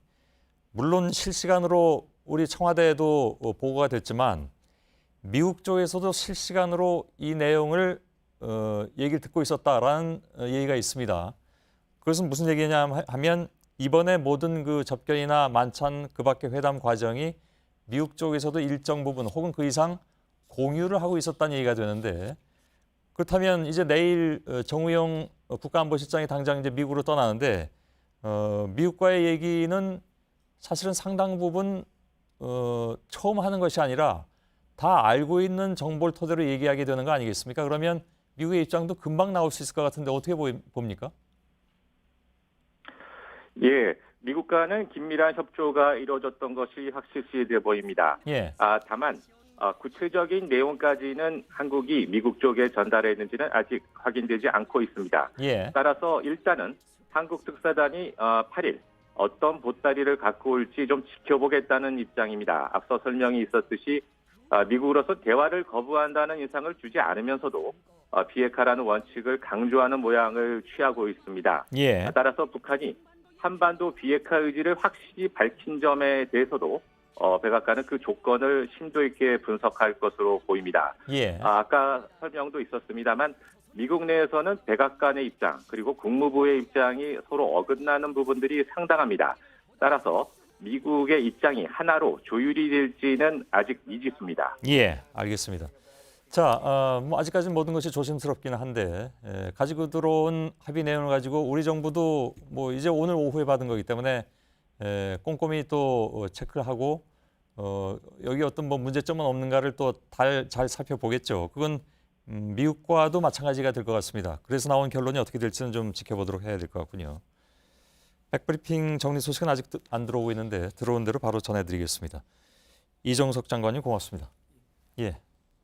E: 물론 실시간으로 우리 청와대에도 보고가 됐지만 미국 쪽에서도 실시간으로 이 내용을 얘기를 듣고 있었다라는 얘기가 있습니다. 그것은 무슨 얘기냐 하면 이번에 모든 그 접견이나 만찬 그 밖의 회담 과정이 미국 쪽에서도 일정 부분 혹은 그 이상 공유를 하고 있었다는 얘기가 되는데 그렇다면 이제 내일 정우영 국가안보실장이 당장 이제 미국으로 떠나는데 미국과의 얘기는 사실은 상당 부분 처음 하는 것이 아니라 다 알고 있는 정보를 토대로 얘기하게 되는 거 아니겠습니까? 그러면 미국의 입장도 금방 나올 수 있을 것 같은데 어떻게 봅니까?
M: 예, 미국과는 긴밀한 협조가 이루어졌던 것이 확실시돼 보입니다.
E: 예.
M: 다만 구체적인 내용까지는 한국이 미국 쪽에 전달했는지는 아직 확인되지 않고 있습니다.
E: 예.
M: 따라서 일단은 한국 특사단이 8일 어떤 보따리를 갖고 올지 좀 지켜보겠다는 입장입니다. 앞서 설명이 있었듯이 미국으로서 대화를 거부한다는 인상을 주지 않으면서도 비핵화라는 원칙을 강조하는 모양을 취하고 있습니다.
E: 예.
M: 따라서 북한이 한반도 비핵화 의지를 확실히 밝힌 점에 대해서도 백악관은 그 조건을 심도 있게 분석할 것으로 보입니다.
E: 예.
M: 아까 설명도 있었습니다만 미국 내에서는 백악관의 입장 그리고 국무부의 입장이 서로 어긋나는 부분들이 상당합니다. 따라서 미국의 입장이 하나로 조율이 될지는 아직 미지수입니다.
E: 예, 알겠습니다. 자, 뭐 아직까지는 모든 것이 조심스럽기는 한데 가지고 들어온 합의 내용을 가지고 우리 정부도 뭐 이제 오늘 오후에 받은 거기 때문에 꼼꼼히 또 체크를 하고 여기 어떤 뭐 문제점은 없는가를 또 잘 살펴보겠죠. 그건 미국과도 마찬가지가 될 것 같습니다. 그래서 나온 결론이 어떻게 될지는 좀 지켜보도록 해야 될 것 같군요. 백브리핑 정리 소식은 아직 안 들어오고 있는데 들어온 대로 바로 전해드리겠습니다. 이정석 장관님 고맙습니다. 예,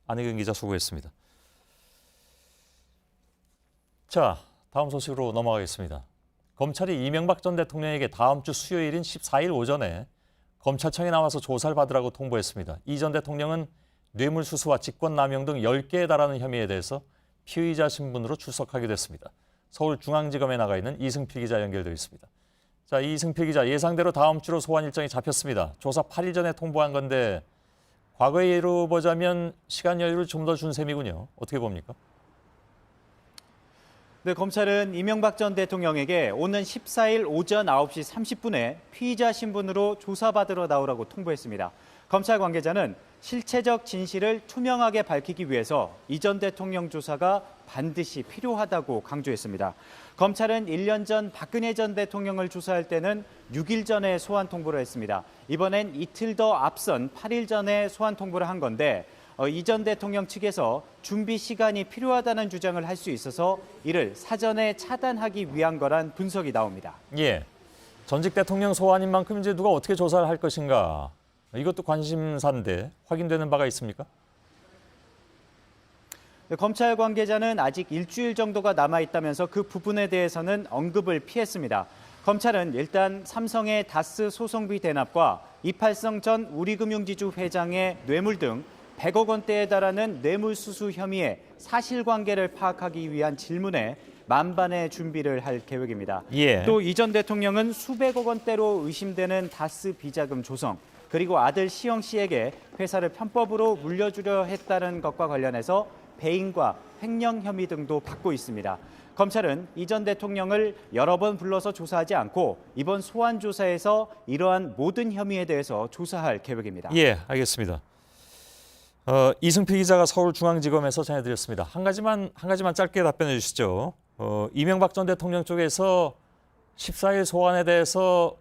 E: 안혜경 기자 수고했습니다. 자, 다음 소식으로 넘어가겠습니다. 검찰이 이명박 전 대통령에게 다음 주 수요일인 14일 오전에 검찰청에 나와서 조사를 받으라고 통보했습니다. 이 전 대통령은 뇌물수수와 직권남용 등 10개에 달하는 혐의에 대해서 피의자 신분으로 출석하게 됐습니다. 서울중앙지검에 나가 있는 이승필 기자 연결되어 있습니다. 자, 이승필 기자, 예상대로 다음 주로 소환 일정이 잡혔습니다. 조사 8일 전에 통보한 건데 과거에 예로 보자면 시간 여유를 좀 더 준 셈이군요. 어떻게 봅니까?
N: 네, 검찰은 이명박 전 대통령에게 오는 14일 오전 9시 30분에 피의자 신분으로 조사받으러 나오라고 통보했습니다. 검찰 관계자는 실체적 진실을 투명하게 밝히기 위해서 이 전 대통령 조사가 반드시 필요하다고 강조했습니다. 검찰은 1년 전 박근혜 전 대통령을 조사할 때는 6일 전에 소환 통보를 했습니다. 이번엔 이틀 더 앞선 8일 전에 소환 통보를 한 건데 이 전 대통령 측에서 준비 시간이 필요하다는 주장을 할 수 있어서 이를 사전에 차단하기 위한 거란 분석이 나옵니다.
E: 예, 전직 대통령 소환인 만큼 이제 누가 어떻게 조사를 할 것인가 이것도 관심사인데 확인되는 바가 있습니까?
N: 네, 검찰 관계자는 아직 일주일 정도가 남아있다면서 그 부분에 대해서는 언급을 피했습니다. 검찰은 일단 삼성의 다스 소송비 대납과 이팔성 전 우리금융지주 회장의 뇌물 등 100억 원대에 달하는 뇌물수수 혐의의 사실관계를 파악하기 위한 질문에 만반의 준비를 할 계획입니다.
E: 예.
N: 또 이 전 대통령은 수백억 원대로 의심되는 다스 비자금 조성, 그리고 아들 시영 씨에게 회사를 편법으로 물려주려 했다는 것과 관련해서 배임과 횡령 혐의 등도 받고 있습니다. 검찰은 이 전 대통령을 여러 번 불러서 조사하지 않고 이번 소환 조사에서 이러한 모든 혐의에 대해서 조사할 계획입니다.
E: 예, 알겠습니다. 이승필 기자가 서울중앙지검에서 전해드렸습니다. 한 가지만 짧게 답변해 주시죠. 이명박 전 대통령 쪽에서 14일 소환에 대해서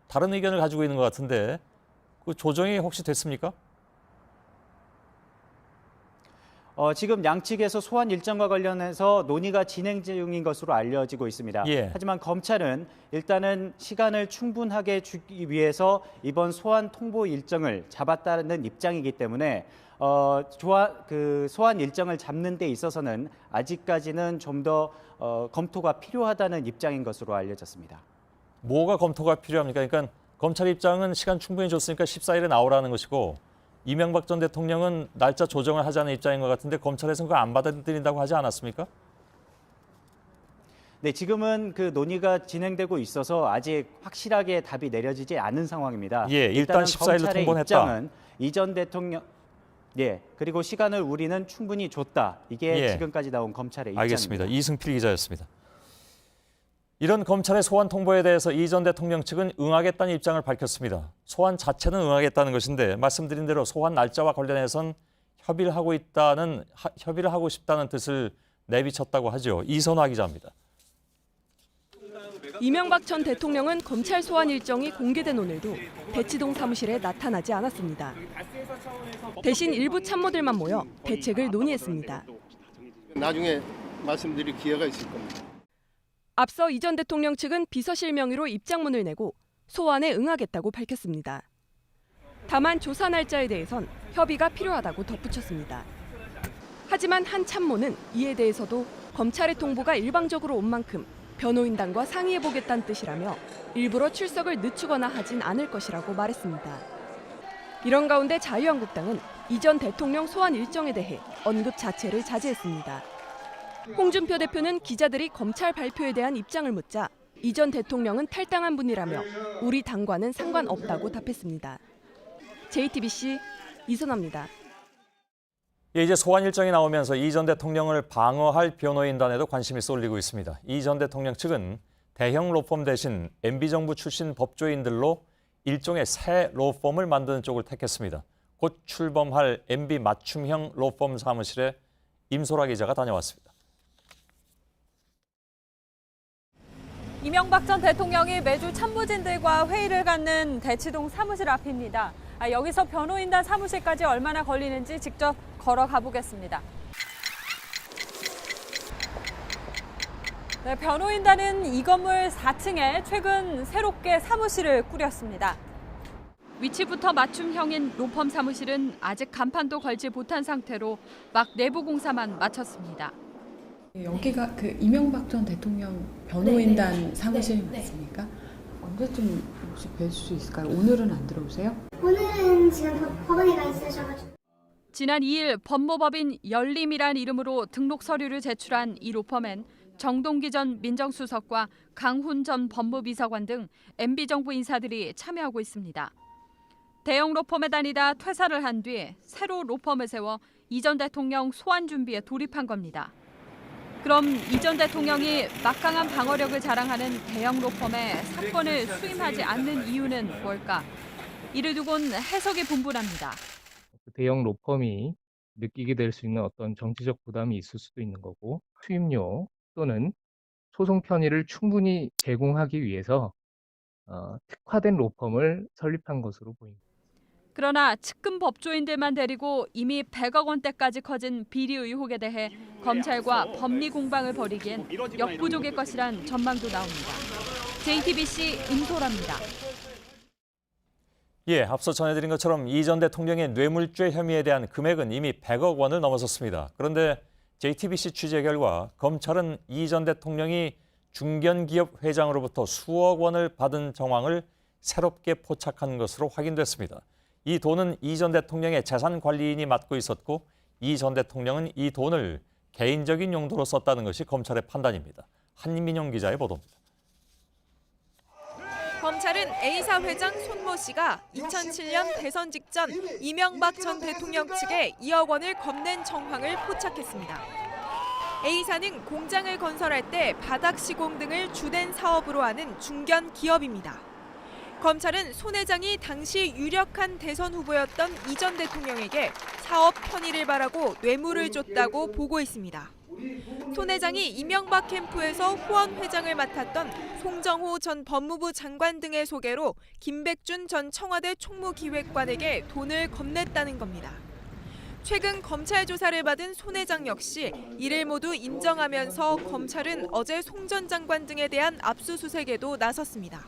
E: 다른 의견을 가지고 있는 것 같은데 그 조정이 혹시 됐습니까?
N: 지금 양측에서 소환 일정과 관련해서 논의가 진행 중인 것으로 알려지고 있습니다.
E: 예.
N: 하지만 검찰은 일단은 시간을 충분하게 주기 위해서 이번 소환 통보 일정을 잡았다는 입장이기 때문에 소환 일정을 잡는 데 있어서는 아직까지는 좀 더 검토가 필요하다는 입장인 것으로 알려졌습니다.
E: 뭐가 검토가 필요합니까? 그러니까 검찰 입장은 시간 충분히 줬으니까 14일에 나오라는 것이고 이명박 전 대통령은 날짜 조정을 하자는 입장인 것 같은데 검찰에서는 그거 안 받아들인다고 하지 않았습니까?
N: 네, 지금은 그 논의가 진행되고 있어서 아직 확실하게 답이 내려지지 않은 상황입니다.
E: 예, 일단 14일로
N: 검찰의
E: 통보는 했다.
N: 입장은 이 전 대통령 그리고 시간을 우리는 충분히 줬다. 이게
E: 예.
N: 지금까지 나온 검찰의 입장입니다.
E: 알겠습니다. 이승필 기자였습니다. 이런 검찰의 소환 통보에 대해서 이 전 대통령 측은 응하겠다는 입장을 밝혔습니다. 소환 자체는 응하겠다는 것인데 말씀드린 대로 소환 날짜와 관련해선 협의를 하고 싶다는 뜻을 내비쳤다고 하죠. 이선화 기자입니다.
O: 이명박 전 대통령은 검찰 소환 일정이 공개된 오늘도 대치동 사무실에 나타나지 않았습니다. 대신 일부 참모들만 모여 대책을 논의했습니다.
P: 나중에 말씀드릴 기회가 있을 겁니다.
O: 앞서 이 전 대통령 측은 비서실 명의로 입장문을 내고 소환에 응하겠다고 밝혔습니다. 다만 조사 날짜에 대해선 협의가 필요하다고 덧붙였습니다. 하지만 한 참모는 이에 대해서도 검찰의 통보가 일방적으로 온 만큼 변호인단과 상의해보겠다는 뜻이라며 일부러 출석을 늦추거나 하진 않을 것이라고 말했습니다. 이런 가운데 자유한국당은 이 전 대통령 소환 일정에 대해 언급 자체를 자제했습니다. 홍준표 대표는 기자들이 검찰 발표에 대한 입장을 묻자 이 전 대통령은 탈당한 분이라며 우리 당과는 상관없다고 답했습니다. JTBC 이선아입니다.
E: 이제 소환 일정이 나오면서 이 전 대통령을 방어할 변호인단에도 관심이 쏠리고 있습니다. 이 전 대통령 측은 대형 로펌 대신 MB정부 출신 법조인들로 일종의 새 로펌을 만드는 쪽을 택했습니다. 곧 출범할 MB 맞춤형 로펌 사무실에 임소라 기자가 다녀왔습니다.
A: 이명박 전 대통령이 매주 참모진들과 회의를 갖는 대치동 사무실 앞입니다. 여기서 변호인단 사무실까지 얼마나 걸리는지 직접 걸어가 보겠습니다. 네, 변호인단은 이 건물 4층에 최근 새롭게 사무실을 꾸렸습니다. 위치부터 맞춤형인 로펌 사무실은 아직 간판도 걸지 못한 상태로 막 내부 공사만 마쳤습니다.
P: 여기가 그 이명박 전 대통령 변호인단 사무실 맞습니까? 언제쯤 혹시 뵐 수 있을까요? 오늘은 안 들어오세요?
C: 오늘은 지금 법원에 가 있으셔가지고.
A: 지난 2일 법무법인 열림이란 이름으로 등록 서류를 제출한 이 로펌엔 정동기 전 민정수석과 강훈 전 법무비서관 등 MB정부 인사들이 참여하고 있습니다. 대형 로펌에 다니다 퇴사를 한 뒤 새로 로펌을 세워 이 전 대통령 소환 준비에 돌입한 겁니다. 그럼 이 전 대통령이 막강한 방어력을 자랑하는 대형 로펌에 사건을 수임하지 않는 이유는 뭘까? 이를 두곤 해석이 분분합니다.
Q: 대형 로펌이 느끼게 될 수 있는 어떤 정치적 부담이 있을 수도 있는 거고, 수임료 또는 소송 편의를 충분히 제공하기 위해서 특화된 로펌을 설립한 것으로 보입니다.
A: 그러나 측근 법조인들만 데리고 이미 100억 원대까지 커진 비리 의혹에 대해 검찰과 법리 공방을 벌이기엔 역부족일 것이란 전망도 나옵니다. JTBC 임소라입니다.
E: 앞서 전해드린 것처럼 이 전 대통령의 뇌물죄 혐의에 대한 금액은 이미 100억 원을 넘어섰습니다. 그런데 JTBC 취재 결과 검찰은 이 전 대통령이 중견기업 회장으로부터 수억 원을 받은 정황을 새롭게 포착한 것으로 확인됐습니다. 이 돈은 이 전 대통령의 재산관리인이 맡고 있었고 이 전 대통령은 이 돈을 개인적인 용도로 썼다는 것이 검찰의 판단입니다. 한민용 기자의 보도입니다.
R: 검찰은 A사 회장 손모 씨가 2007년 대선 직전 이명박 전 대통령 측에 2억 원을 건넨 정황을 포착했습니다. A사는 공장을 건설할 때 바닥 시공 등을 주된 사업으로 하는 중견 기업입니다. 검찰은 손 회장이 당시 유력한 대선 후보였던 이 전 대통령에게 사업 편의를 바라고 뇌물을 줬다고 보고 있습니다. 손 회장이 이명박 캠프에서 후원 회장을 맡았던 송정호 전 법무부 장관 등의 소개로 김백준 전 청와대 총무기획관에게 돈을 건넸다는 겁니다. 최근 검찰 조사를 받은 손 회장 역시 이를 모두 인정하면서 검찰은 어제 송 전 장관 등에 대한 압수수색에도 나섰습니다.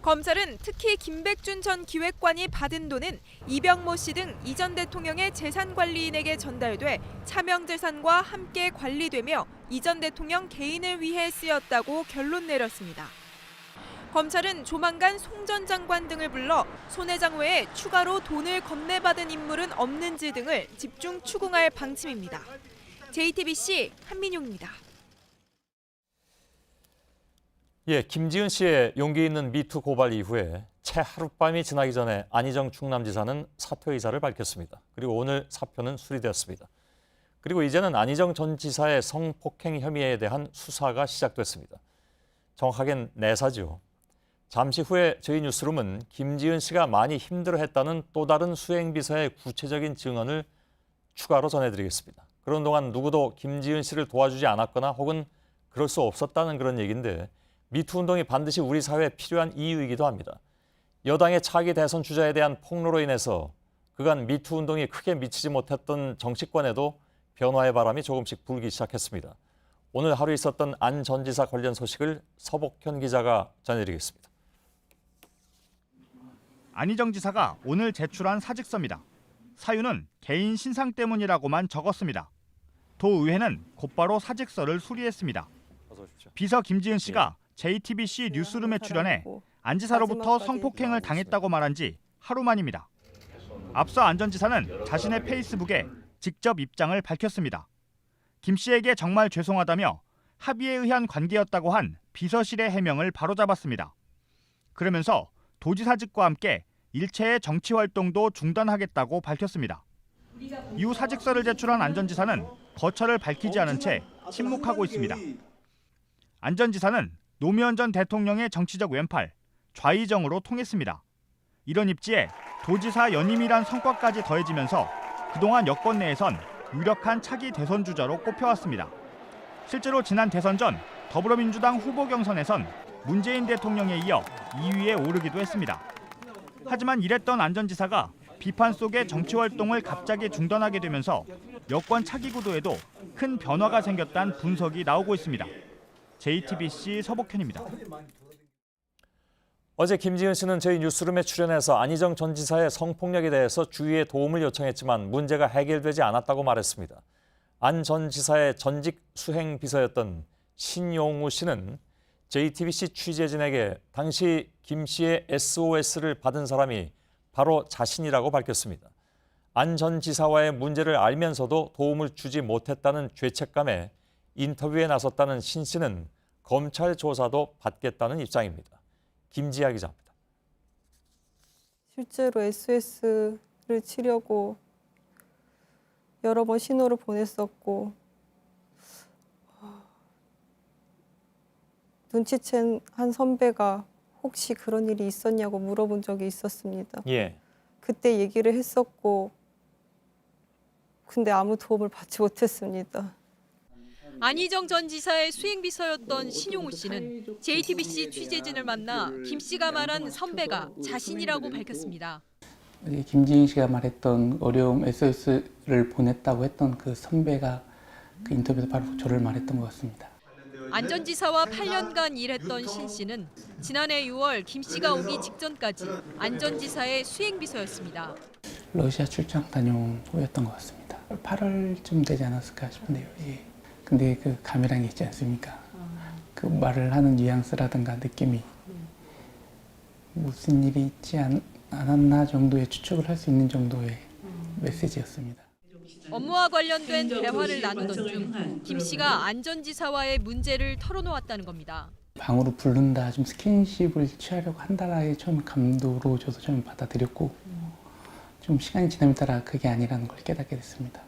R: 검찰은 특히 김백준 전 기획관이 받은 돈은 이병모 씨 등 이 전 대통령의 재산관리인에게 전달돼 차명재산과 함께 관리되며 이 전 대통령 개인을 위해 쓰였다고 결론 내렸습니다. 검찰은 조만간 송 전 장관 등을 불러 손 회장 외에 추가로 돈을 건네받은 인물은 없는지 등을 집중 추궁할 방침입니다. JTBC 한민용입니다.
E: 김지은 씨의 용기 있는 미투 고발 이후에 채 하룻밤이 지나기 전에 안희정 충남지사는 사퇴 의사를 밝혔습니다. 그리고 오늘 사표는 수리되었습니다. 그리고 이제는 안희정 전 지사의 성폭행 혐의에 대한 수사가 시작됐습니다. 정확하게는 내사죠. 잠시 후에 저희 뉴스룸은 김지은 씨가 많이 힘들어했다는 또 다른 수행비서의 구체적인 증언을 추가로 전해드리겠습니다. 그런 동안 누구도 김지은 씨를 도와주지 않았거나 혹은 그럴 수 없었다는 그런 얘기인데 미투 운동이 반드시 우리 사회에 필요한 이유이기도 합니다. 여당의 차기 대선 주자에 대한 폭로로 인해서 그간 미투 운동이 크게 미치지 못했던 정치권에도 변화의 바람이 조금씩 불기 시작했습니다. 오늘 하루 있었던 안 전 지사 관련 소식을 서복현 기자가 전해드리겠습니다.
S: 안희정 지사가 오늘 제출한 사직서입니다. 사유는 개인 신상 때문이라고만 적었습니다. 도의회는 곧바로 사직서를 수리했습니다. 비서 김지은 씨가 JTBC 뉴스룸에 출연해 안 지사로부터 성폭행을 당했다고 말한 지 하루 만입니다. 앞서 안 전 지사는 자신의 페이스북에 직접 입장을 밝혔습니다. 김 씨에게 정말 죄송하다며 합의에 의한 관계였다고 한 비서실의 해명을 바로잡았습니다. 그러면서 도지사직과 함께 일체의 정치 활동도 중단하겠다고 밝혔습니다. 이후 사직서를 제출한 안 전 지사는 거처를 밝히지 않은 채 침묵하고 있습니다. 안 전 지사는 노무현 전 대통령의 정치적 왼팔, 좌의정으로 통했습니다. 이런 입지에 도지사 연임이란 성과까지 더해지면서 그동안 여권 내에선 유력한 차기 대선 주자로 꼽혀왔습니다. 실제로 지난 대선 전 더불어민주당 후보 경선에선 문재인 대통령에 이어 2위에 오르기도 했습니다. 하지만 이랬던 안 전 지사가 비판 속의 정치 활동을 갑자기 중단하게 되면서 여권 차기 구도에도 큰 변화가 생겼다는 분석이 나오고 있습니다. JTBC 서복현입니다.
E: 어제 김지은 씨는 저희 뉴스룸에 출연해서 안희정 전 지사의 성폭력에 대해서 주위의 도움을 요청했지만 문제가 해결되지 않았다고 말했습니다. 안 전 지사의 전직 수행 비서였던 신용우 씨는 JTBC 취재진에게 당시 김 씨의 SOS를 받은 사람이 바로 자신이라고 밝혔습니다. 안 전 지사와의 문제를 알면서도 도움을 주지 못했다는 죄책감에 인터뷰에 나섰다는 신 씨는 검찰 조사도 받겠다는 입장입니다. 김지아 기자입니다.
T: 실제로 SOS를 치려고 여러 번 신호를 보냈었고 눈치챈 한 선배가 혹시 그런 일이 있었냐고 물어본 적이 있었습니다.
E: 예.
T: 그때 얘기를 했었고 근데 아무 도움을 받지 못했습니다.
R: 안희정 전 지사의 수행비서였던 신용우 씨는 JTBC 취재진을 만나 김 씨가 말한 선배가 자신이라고 밝혔습니다.
U: 김지은 씨가 말했던 어려움 SOS를 보냈다고 했던 그 선배가 그 인터뷰에서 바로 저를 말했던 것 같습니다.
R: 안 전 지사와 8년간 일했던 신 씨는 지난해 6월 김 씨가 오기 직전까지 안 전 지사의 수행비서였습니다.
U: 러시아 출장 다녀온 후였던 것 같습니다. 8월쯤 되지 않았을까 싶은데요. 예. 근데 그 감이라는 게 있지 않습니까? 그 말을 하는 뉘앙스라든가 느낌이 무슨 일이 있지 않았나 정도의 추측을 할 수 있는 정도의 메시지였습니다.
R: 업무와 관련된 대화를 나누던 중 김 씨가 안 전 지사와의 문제를 털어놓았다는 겁니다.
U: 방으로 부른다, 좀 스킨십을 취하려고 한다라의 처음 감도로 저도 처음 받아들였고 좀 시간이 지남에 따라 그게 아니라는 걸 깨닫게 됐습니다.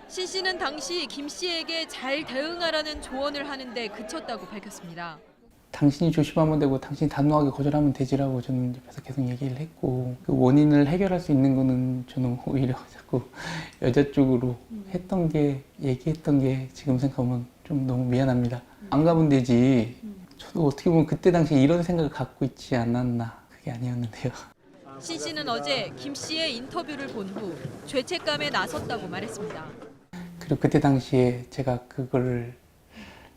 R: 신 씨는 당시 김 씨에게 잘 대응하라는 조언을 하는데 그쳤다고 밝혔습니다.
U: 당신이 조심하면 되고 당신이 단호하게 거절하면 되지라고 저는 옆에서 계속 얘기를 했고 그 원인을 해결할 수 있는 거는 저는 오히려 자꾸 여자 쪽으로 했던 게 얘기했던 게 지금 생각하면 좀 너무 미안합니다. 안 가면 되지. 저도 어떻게 보면 그때 당시에 이런 생각을 갖고 있지 않았나 그게 아니었는데요.
R: 신 씨는 어제 김 씨의 인터뷰를 본 후 죄책감에 나섰다고 말했습니다.
U: 그리고 그때 당시에 제가 그걸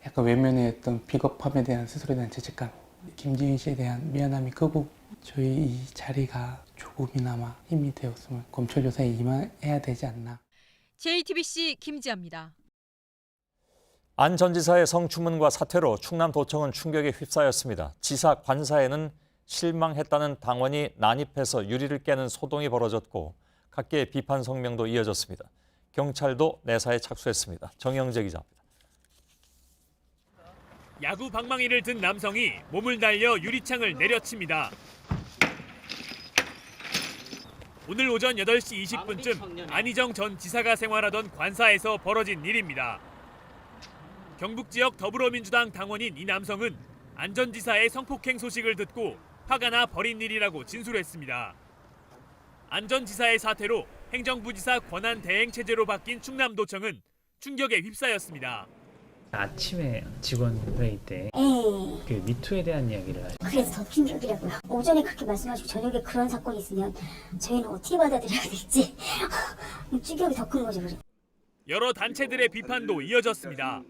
U: 약간 외면했던 비겁함에 대한 스스로에 대한 죄책감, 김지은 씨에 대한 미안함이 크고 저희 이 자리가 조금이나마 힘이 되었으면 검찰 조사에 임해야 되지 않나.
R: JTBC 김지아입니다.
E: 안 전 지사의 성추문과 사퇴로 충남도청은 충격에 휩싸였습니다. 지사 관사에는 실망했다는 당원이 난입해서 유리를 깨는 소동이 벌어졌고 각계의 비판 성명도 이어졌습니다. 경찰도 내사에 착수했습니다. 정영재 기자입니다.
V: 야구 방망이를 든 남성이 몸을 날려 유리창을 내려칩니다. 오늘 오전 8시 20분쯤 안희정 전 지사가 생활하던 관사에서 벌어진 일입니다. 경북 지역 더불어민주당 당원인 이 남성은 안 전 지사의 성폭행 소식을 듣고 화가 나 벌인 일이라고 진술했습니다. 안 전 지사의 사태로 행정부지사 권한 대행 체제로 바뀐 충남도청은 충격에 휩싸였습니다.
W: 아침에 직원 회의 때 그 미투에 대한 이야기를 하죠.
C: 그래서 더 충격이라고요. 오전에 그렇게 말씀하시고 저녁에 그런 사건이 있으면 저희는 어떻게 받아들여야 될지 충격이 더 큰 거죠.
V: 여러 단체들의 비판도 이어졌습니다.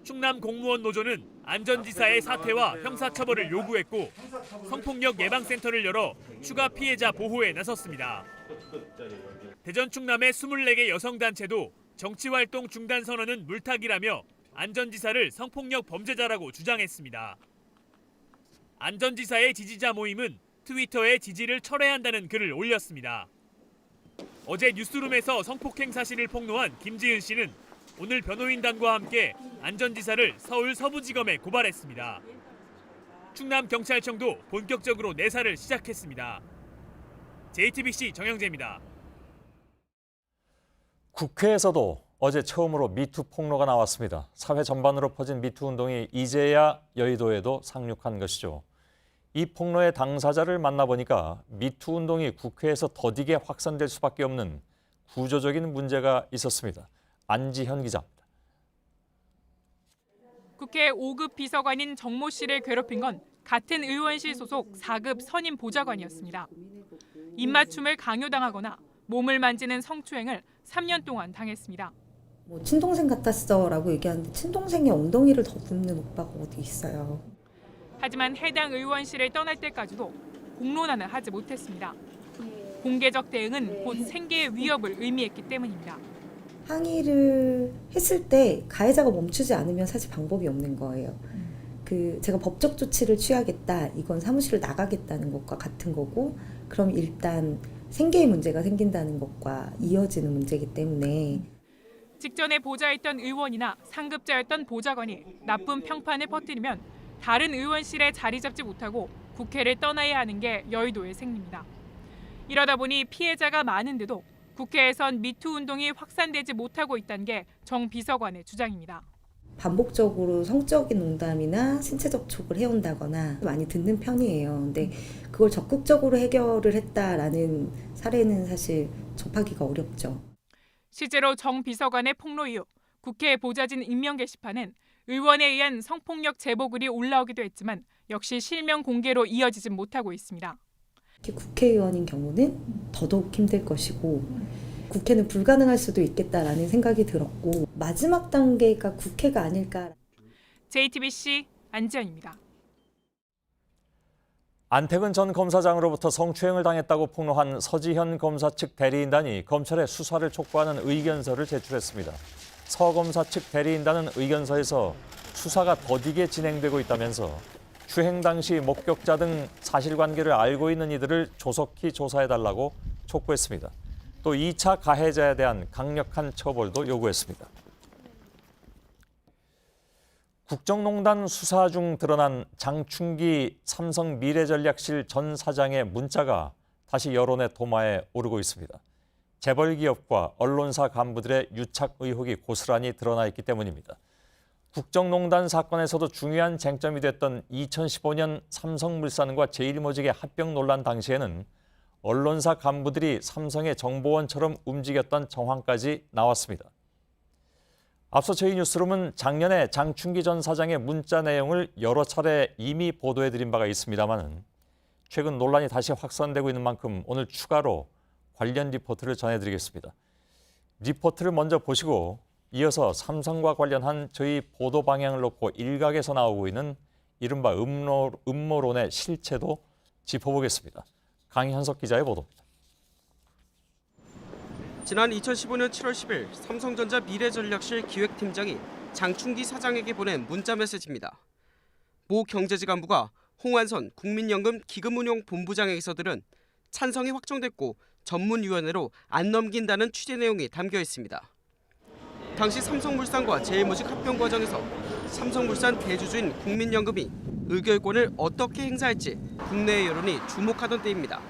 V: 충남 공무원 노조는 안전지사의 사퇴와 형사처벌을 요구했고 성폭력 예방센터를 열어 추가 피해자 보호에 나섰습니다. 대전 충남의 24개 여성단체도 정치활동 중단 선언은 물타기라며 안전지사를 성폭력 범죄자라고 주장했습니다. 안전지사의 지지자 모임은 트위터에 지지를 철회한다는 글을 올렸습니다. 어제 뉴스룸에서 성폭행 사실을 폭로한 김지은 씨는 오늘 변호인단과 함께 안전지사를 서울 서부지검에 고발했습니다. 충남경찰청도 본격적으로 내사를 시작했습니다. JTBC 정영재입니다.
E: 국회에서도 어제 처음으로 미투 폭로가 나왔습니다. 사회 전반으로 퍼진 미투 운동이 이제야 여의도에도 상륙한 것이죠. 이 폭로의 당사자를 만나보니까 미투 운동이 국회에서 더디게 확산될 수밖에 없는 구조적인 문제가 있었습니다. 안지현 기자입니다.
B: 국회 5급 비서관인 정모 씨를 괴롭힌 건 같은 의원실 소속 4급 선임 보좌관이었습니다. 입맞춤을 강요당하거나 몸을 만지는 성추행을 3년 동안 당했습니다.
D: 친동생 같았어라고 얘기하는데 친동생의 엉덩이를 더듬는 오빠가 어디 있어요.
B: 하지만 해당 의원실을 떠날 때까지도 공론화는 하지 못했습니다. 공개적 대응은 곧 생계의 위협을 의미했기 때문입니다.
D: 항의를 했을 때 가해자가 멈추지 않으면 사실 방법이 없는 거예요. 제가 법적 조치를 취하겠다, 이건 사무실을 나가겠다는 것과 같은 거고, 그럼 일단 생계의 문제가 생긴다는 것과 이어지는 문제이기 때문에
B: 직전에 보좌했던 의원이나 상급자였던 보좌관이 나쁜 평판을 퍼뜨리면 다른 의원실에 자리 잡지 못하고 국회를 떠나야 하는 게 여의도의 생리입니다. 이러다 보니 피해자가 많은데도 국회에선 미투 운동이 확산되지 못하고 있다는 게 정 비서관의 주장입니다.
D: 반복적으로 성적인 농담이나 신체 접촉을 해온다거나 많이 듣는 편이에요. 근데 그걸 적극적으로 해결을 했다라는 사례는 사실 접하기가 어렵죠.
B: 실제로 정 비서관의 폭로 이후 국회 보좌진 임명 게시판엔 의원에 의한 성폭력 제보글이 올라오기도 했지만 역시 실명 공개로 이어지진 못하고 있습니다.
D: 특히 국회의원인 경우는 더더욱 힘들 것이고 국회는 불가능할 수도 있겠다라는 생각이 들었고 마지막 단계가 국회가 아닐까.
B: JTBC 안지현입니다.
E: 안태근 전 검사장으로부터 성추행을 당했다고 폭로한 서지현 검사 측 대리인단이 검찰에 수사를 촉구하는 의견서를 제출했습니다. 서 검사 측 대리인단은 의견서에서 수사가 더디게 진행되고 있다면서 추행 당시 목격자 등 사실관계를 알고 있는 이들을 조속히 조사해달라고 촉구했습니다. 또 2차 가해자에 대한 강력한 처벌도 요구했습니다. 국정농단 수사 중 드러난 장충기 삼성 미래전략실 전 사장의 문자가 다시 여론의 도마에 오르고 있습니다. 재벌 기업과 언론사 간부들의 유착 의혹이 고스란히 드러나 있기 때문입니다. 국정농단 사건에서도 중요한 쟁점이 됐던 2015년 삼성물산과 제일모직의 합병 논란 당시에는 언론사 간부들이 삼성의 정보원처럼 움직였던 정황까지 나왔습니다. 앞서 저희 뉴스룸은 작년에 장충기 전 사장의 문자 내용을 여러 차례 이미 보도해드린 바가 있습니다만 최근 논란이 다시 확산되고 있는 만큼 오늘 추가로 관련 리포트를 전해드리겠습니다. 리포트를 먼저 보시고 이어서 삼성과 관련한 저희 보도 방향을 놓고 일각에서 나오고 있는 이른바 음모론의 실체도 짚어보겠습니다. 강현석 기자의 보도입니다.
H: 지난 2015년 7월 10일 삼성전자 미래전략실 기획팀장이 장충기 사장에게 보낸 문자 메시지입니다. 모 경제지 간부가 홍완선 국민연금 기금운용본부장에게서 들은 찬성이 확정됐고 전문위원회로 안 넘긴다는 취재 내용이 담겨 있습니다. 당시 삼성물산과 제일모직 합병 과정에서 삼성물산 대주주인 국민연금이 의결권을 어떻게 행사할지 국내의 여론이 주목하던 때입니다.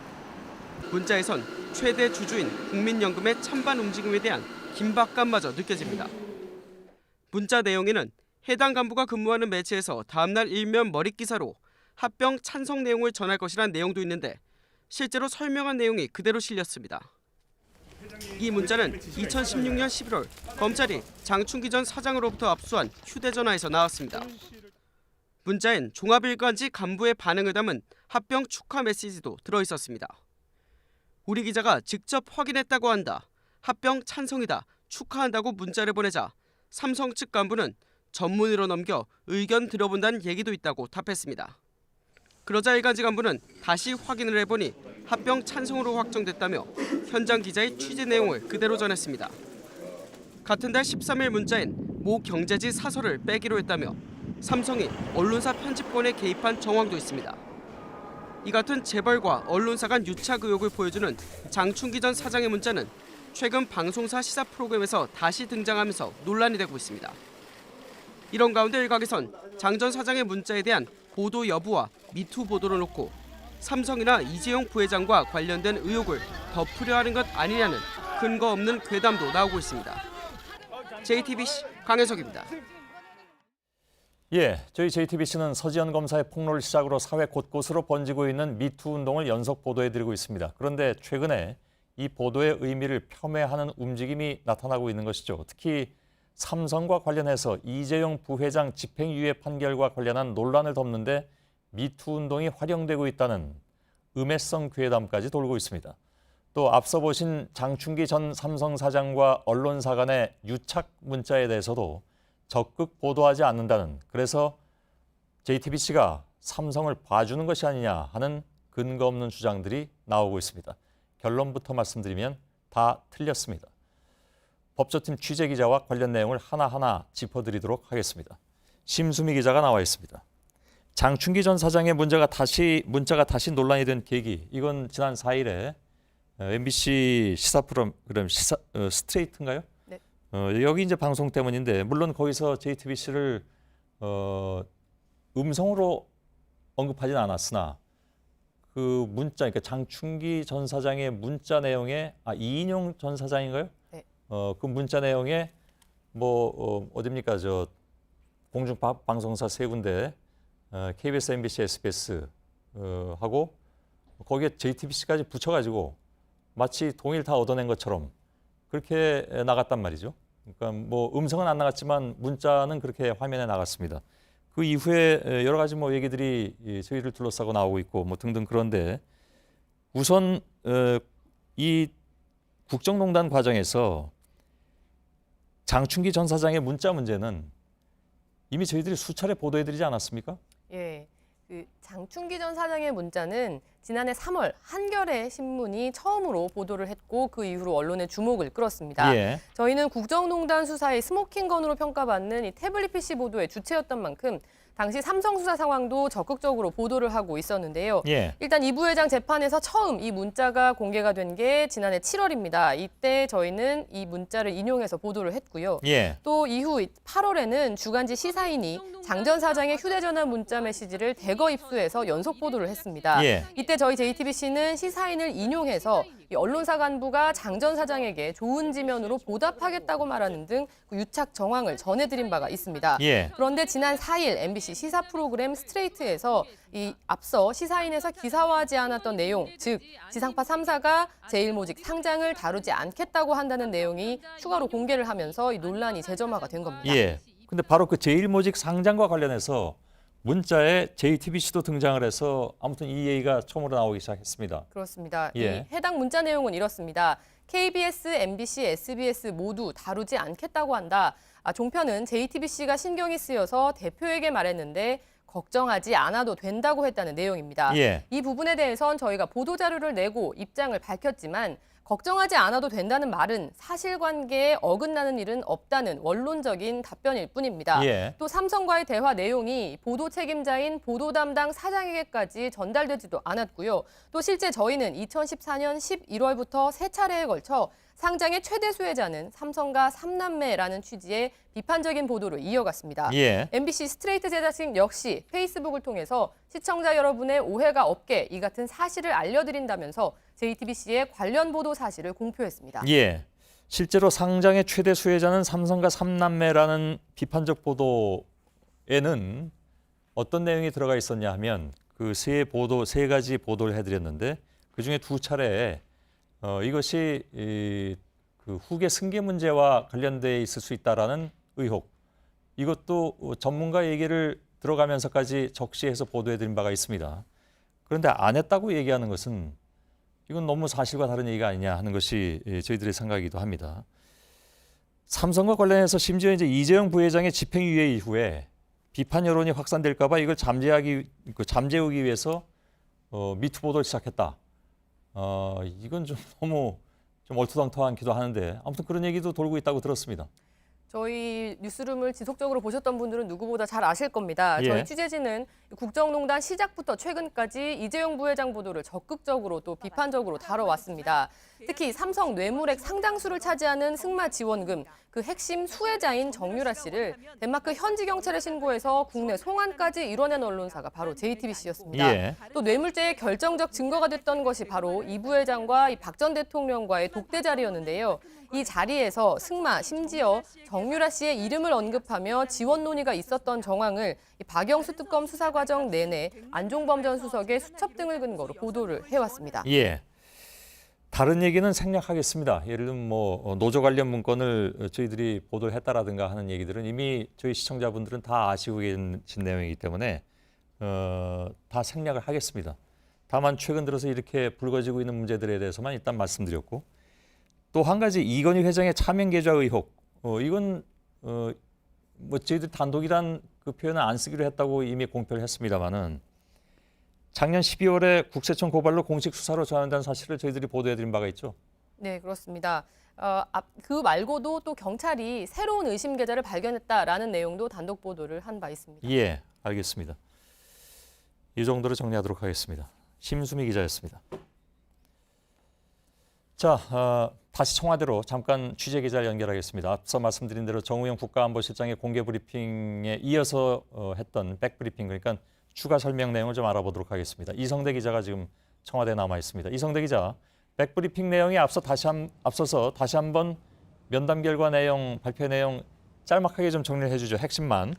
H: 문자에선 최대 주주인 국민연금의 찬반 움직임에 대한 긴박감마저 느껴집니다. 문자 내용에는 해당 간부가 근무하는 매체에서 다음날 일면 머릿 기사로 합병 찬성 내용을 전할 것이란 내용도 있는데 실제로 설명한 내용이 그대로 실렸습니다. 이 문자는 2016년 11월 검찰이 장충기 전 사장으로부터 압수한 휴대전화에서 나왔습니다. 문자엔 종합일간지 간부의 반응을 담은 합병 축하 메시지도 들어있었습니다. 우리 기자가 직접 확인했다고 한다. 합병 찬성이다. 축하한다고 문자를 보내자 삼성 측 간부는 전문의로 넘겨 의견 들어본다는 얘기도 있다고 답했습니다. 그러자 일간지 간부는 다시 확인을 해보니 합병 찬성으로 확정됐다며 현장 기자의 취재 내용을 그대로 전했습니다. 같은 달 13일 문자엔 모 경제지 사설을 빼기로 했다며 삼성이 언론사 편집권에 개입한 정황도 있습니다. 이 같은 재벌과 언론사 간 유착 의혹을 보여주는 장충기 전 사장의 문자는 최근 방송사 시사 프로그램에서 다시 등장하면서 논란이 되고 있습니다. 이런 가운데 일각에선 장 전 사장의 문자에 대한 보도 여부와 미투 보도를 놓고 삼성이나 이재용 부회장과 관련된 의혹을 덮으려 하는 것 아니냐는 근거 없는 괴담도 나오고 있습니다. JTBC 강혜석입니다.
E: 예, 저희 JTBC는 서지현 검사의 폭로를 시작으로 사회 곳곳으로 번지고 있는 미투 운동을 연속 보도해드리고 있습니다. 그런데 최근에 이 보도의 의미를 폄훼하는 움직임이 나타나고 있는 것이죠. 특히 삼성과 관련해서 이재용 부회장 집행유예 판결과 관련한 논란을 덮는데 미투 운동이 활용되고 있다는 음해성 괴담까지 돌고 있습니다. 또 앞서 보신 장충기 전 삼성 사장과 언론사 간의 유착 문자에 대해서도 적극 보도하지 않는다는, 그래서 JTBC가 삼성을 봐주는 것이 아니냐 하는 근거 없는 주장들이 나오고 있습니다. 결론부터 말씀드리면 다 틀렸습니다. 법조팀 취재기자와 관련 내용을 하나하나 짚어드리도록 하겠습니다. 심수미 기자가 나와 있습니다. 장충기 전 사장의 문자가 다시 논란이 된 계기, 이건 지난 4일에 MBC 시사 프로그램 스트레이트인가요?
A: 네.
E: 여기 이제 방송 때문인데, 물론 거기서 JTBC를 음성으로 언급하진 않았으나 그 문자, 그러니까 장충기 전 사장의 문자 내용에 이인용 전 사장인가요?
A: 네.
E: 그 문자 내용에 어딥니까, 저 공중 방송사 세 군데, KBS, MBC, SBS 하고 거기에 JTBC까지 붙여가지고 마치 동일 다 얻어낸 것처럼 그렇게 나갔단 말이죠. 그러니까 음성은 안 나갔지만 문자는 그렇게 화면에 나갔습니다. 그 이후에 여러 가지 얘기들이 저희를 둘러싸고 나오고 있고 등등. 그런데 우선 이 국정농단 과정에서 장충기 전 사장의 문자 문제는 이미 저희들이 수차례 보도해드리지 않았습니까?
G: 예, 그 장충기 전 사장의 문자는 지난해 3월 한겨레 신문이 처음으로 보도를 했고 그 이후로 언론의 주목을 끌었습니다.
E: 예.
G: 저희는 국정농단 수사의 스모킹건으로 평가받는 이 태블릿 PC 보도의 주체였던 만큼 당시 삼성 수사 상황도 적극적으로 보도를 하고 있었는데요.
E: 예.
G: 일단 이 부회장 재판에서 처음 이 문자가 공개가 된 게 지난해 7월입니다. 이때 저희는 이 문자를 인용해서 보도를 했고요.
E: 예.
G: 또 이후 8월에는 주간지 시사인이 장 전 사장의 휴대전화 문자 메시지를 대거 입수해서 연속 보도를 했습니다.
E: 예.
G: 이때 저희 JTBC는 시사인을 인용해서 이 언론사 간부가 장 전 사장에게 좋은 지면으로 보답하겠다고 말하는 등 그 유착 정황을 전해드린 바가 있습니다.
E: 예.
G: 그런데 지난 4일 MBC 시사 프로그램 스트레이트에서 이 앞서 시사인에서 기사화하지 않았던 내용, 즉 지상파 3사가 제일모직 상장을 다루지 않겠다고 한다는 내용이 추가로 공개를 하면서 이 논란이 재점화가 된 겁니다.
E: 예. 근데 바로 그 제일모직 상장과 관련해서 문자에 JTBC도 등장을 해서 아무튼 이 얘기가 처음으로 나오기 시작했습니다.
G: 그렇습니다.
E: 예.
G: 이 해당 문자 내용은 이렇습니다. KBS, MBC, SBS 모두 다루지 않겠다고 한다. 종편은 JTBC가 신경이 쓰여서 대표에게 말했는데 걱정하지 않아도 된다고 했다는 내용입니다.
E: 예.
G: 이 부분에 대해선 저희가 보도자료를 내고 입장을 밝혔지만 걱정하지 않아도 된다는 말은 사실관계에 어긋나는 일은 없다는 원론적인 답변일 뿐입니다.
E: 예.
G: 또 삼성과의 대화 내용이 보도 책임자인 보도 담당 사장에게까지 전달되지도 않았고요. 또 실제 저희는 2014년 11월부터 세 차례에 걸쳐 상장의 최대 수혜자는 삼성과 삼남매라는 취지의 비판적인 보도를 이어갔습니다.
E: 예.
G: MBC 스트레이트 제작진 역시 페이스북을 통해서 시청자 여러분의 오해가 없게 이 같은 사실을 알려드린다면서 JTBC의 관련 보도 사실을 공표했습니다.
E: 예. 실제로 상장의 최대 수혜자는 삼성과 삼남매라는 비판적 보도에는 어떤 내용이 들어가 있었냐 하면 그 세 가지 보도를 해드렸는데 그중에 두 차례에 이것이 그 후계 승계 문제와 관련돼 있을 수 있다라는 의혹, 이것도 전문가 얘기를 들어가면서까지 적시해서 보도해드린 바가 있습니다. 그런데 안 했다고 얘기하는 것은 이건 너무 사실과 다른 얘기가 아니냐 하는 것이 저희들의 생각이기도 합니다. 삼성과 관련해서 심지어 이제 이재용 부회장의 집행유예 이후에 비판 여론이 확산될까 봐 이걸 잠재우기 위해서 미투 보도를 시작했다. 이건 좀 너무 좀 얼토당토하기도 하는데 아무튼 그런 얘기도 돌고 있다고 들었습니다.
G: 저희 뉴스룸을 지속적으로 보셨던 분들은 누구보다 잘 아실 겁니다.
E: 예.
G: 저희 취재진은 국정농단 시작부터 최근까지 이재용 부회장 보도를 적극적으로 또 비판적으로 다뤄왔습니다. 특히 삼성 뇌물액 상당수를 차지하는 승마 지원금 그 핵심 수혜자인 정유라 씨를 덴마크 현지 경찰에 신고해서 국내 송환까지 이뤄낸 언론사가 바로 JTBC였습니다.
E: 예.
G: 또 뇌물죄의 결정적 증거가 됐던 것이 바로 이 부회장과 이 박 전 대통령과의 독대 자리였는데요. 이 자리에서 승마 심지어 정유라 씨의 이름을 언급하며 지원 논의가 있었던 정황을 이 박영수 특검 수사 과정 내내 안종범 전 수석의 수첩 등을 근거로 보도를 해왔습니다.
E: 예. 다른 얘기는 생략하겠습니다. 예를 들면 뭐 노조 관련 문건을 저희들이 보도를 했다라든가 하는 얘기들은 이미 저희 시청자분들은 다 아시고 계신 내용이기 때문에 다 생략을 하겠습니다. 다만 최근 들어서 이렇게 불거지고 있는 문제들에 대해서만 일단 말씀드렸고 또 한 가지 이건희 회장의 차명 계좌 의혹 이건 뭐 저희들 단독이란 그 표현을 안 쓰기로 했다고 이미 공표를 했습니다마는 작년 12월에 국세청 고발로 공식 수사로 전환된 사실을 저희들이 보도해드린 바가 있죠.
G: 네, 그렇습니다. 그 말고도 또 경찰이 새로운 의심 계좌를 발견했다라는 내용도 단독 보도를 한 바 있습니다.
E: 예, 알겠습니다. 이 정도로 정리하도록 하겠습니다. 심수미 기자였습니다. 자, 다시 청와대로 잠깐 취재 기자를 연결하겠습니다. 앞서 말씀드린 대로 정우영 국가안보실장의 공개 브리핑에 이어서 했던 백브리핑, 그러니까 추가 설명 내용을 좀 알아보도록 하겠습니다. 이성대 기자가 지금 청와대에 남아 있습니다. 이성대 기자, 백브리핑 내용에 앞서서 다시 한번 면담 결과 내용, 발표 내용 짤막하게 좀 정리를 해주죠. 핵심만.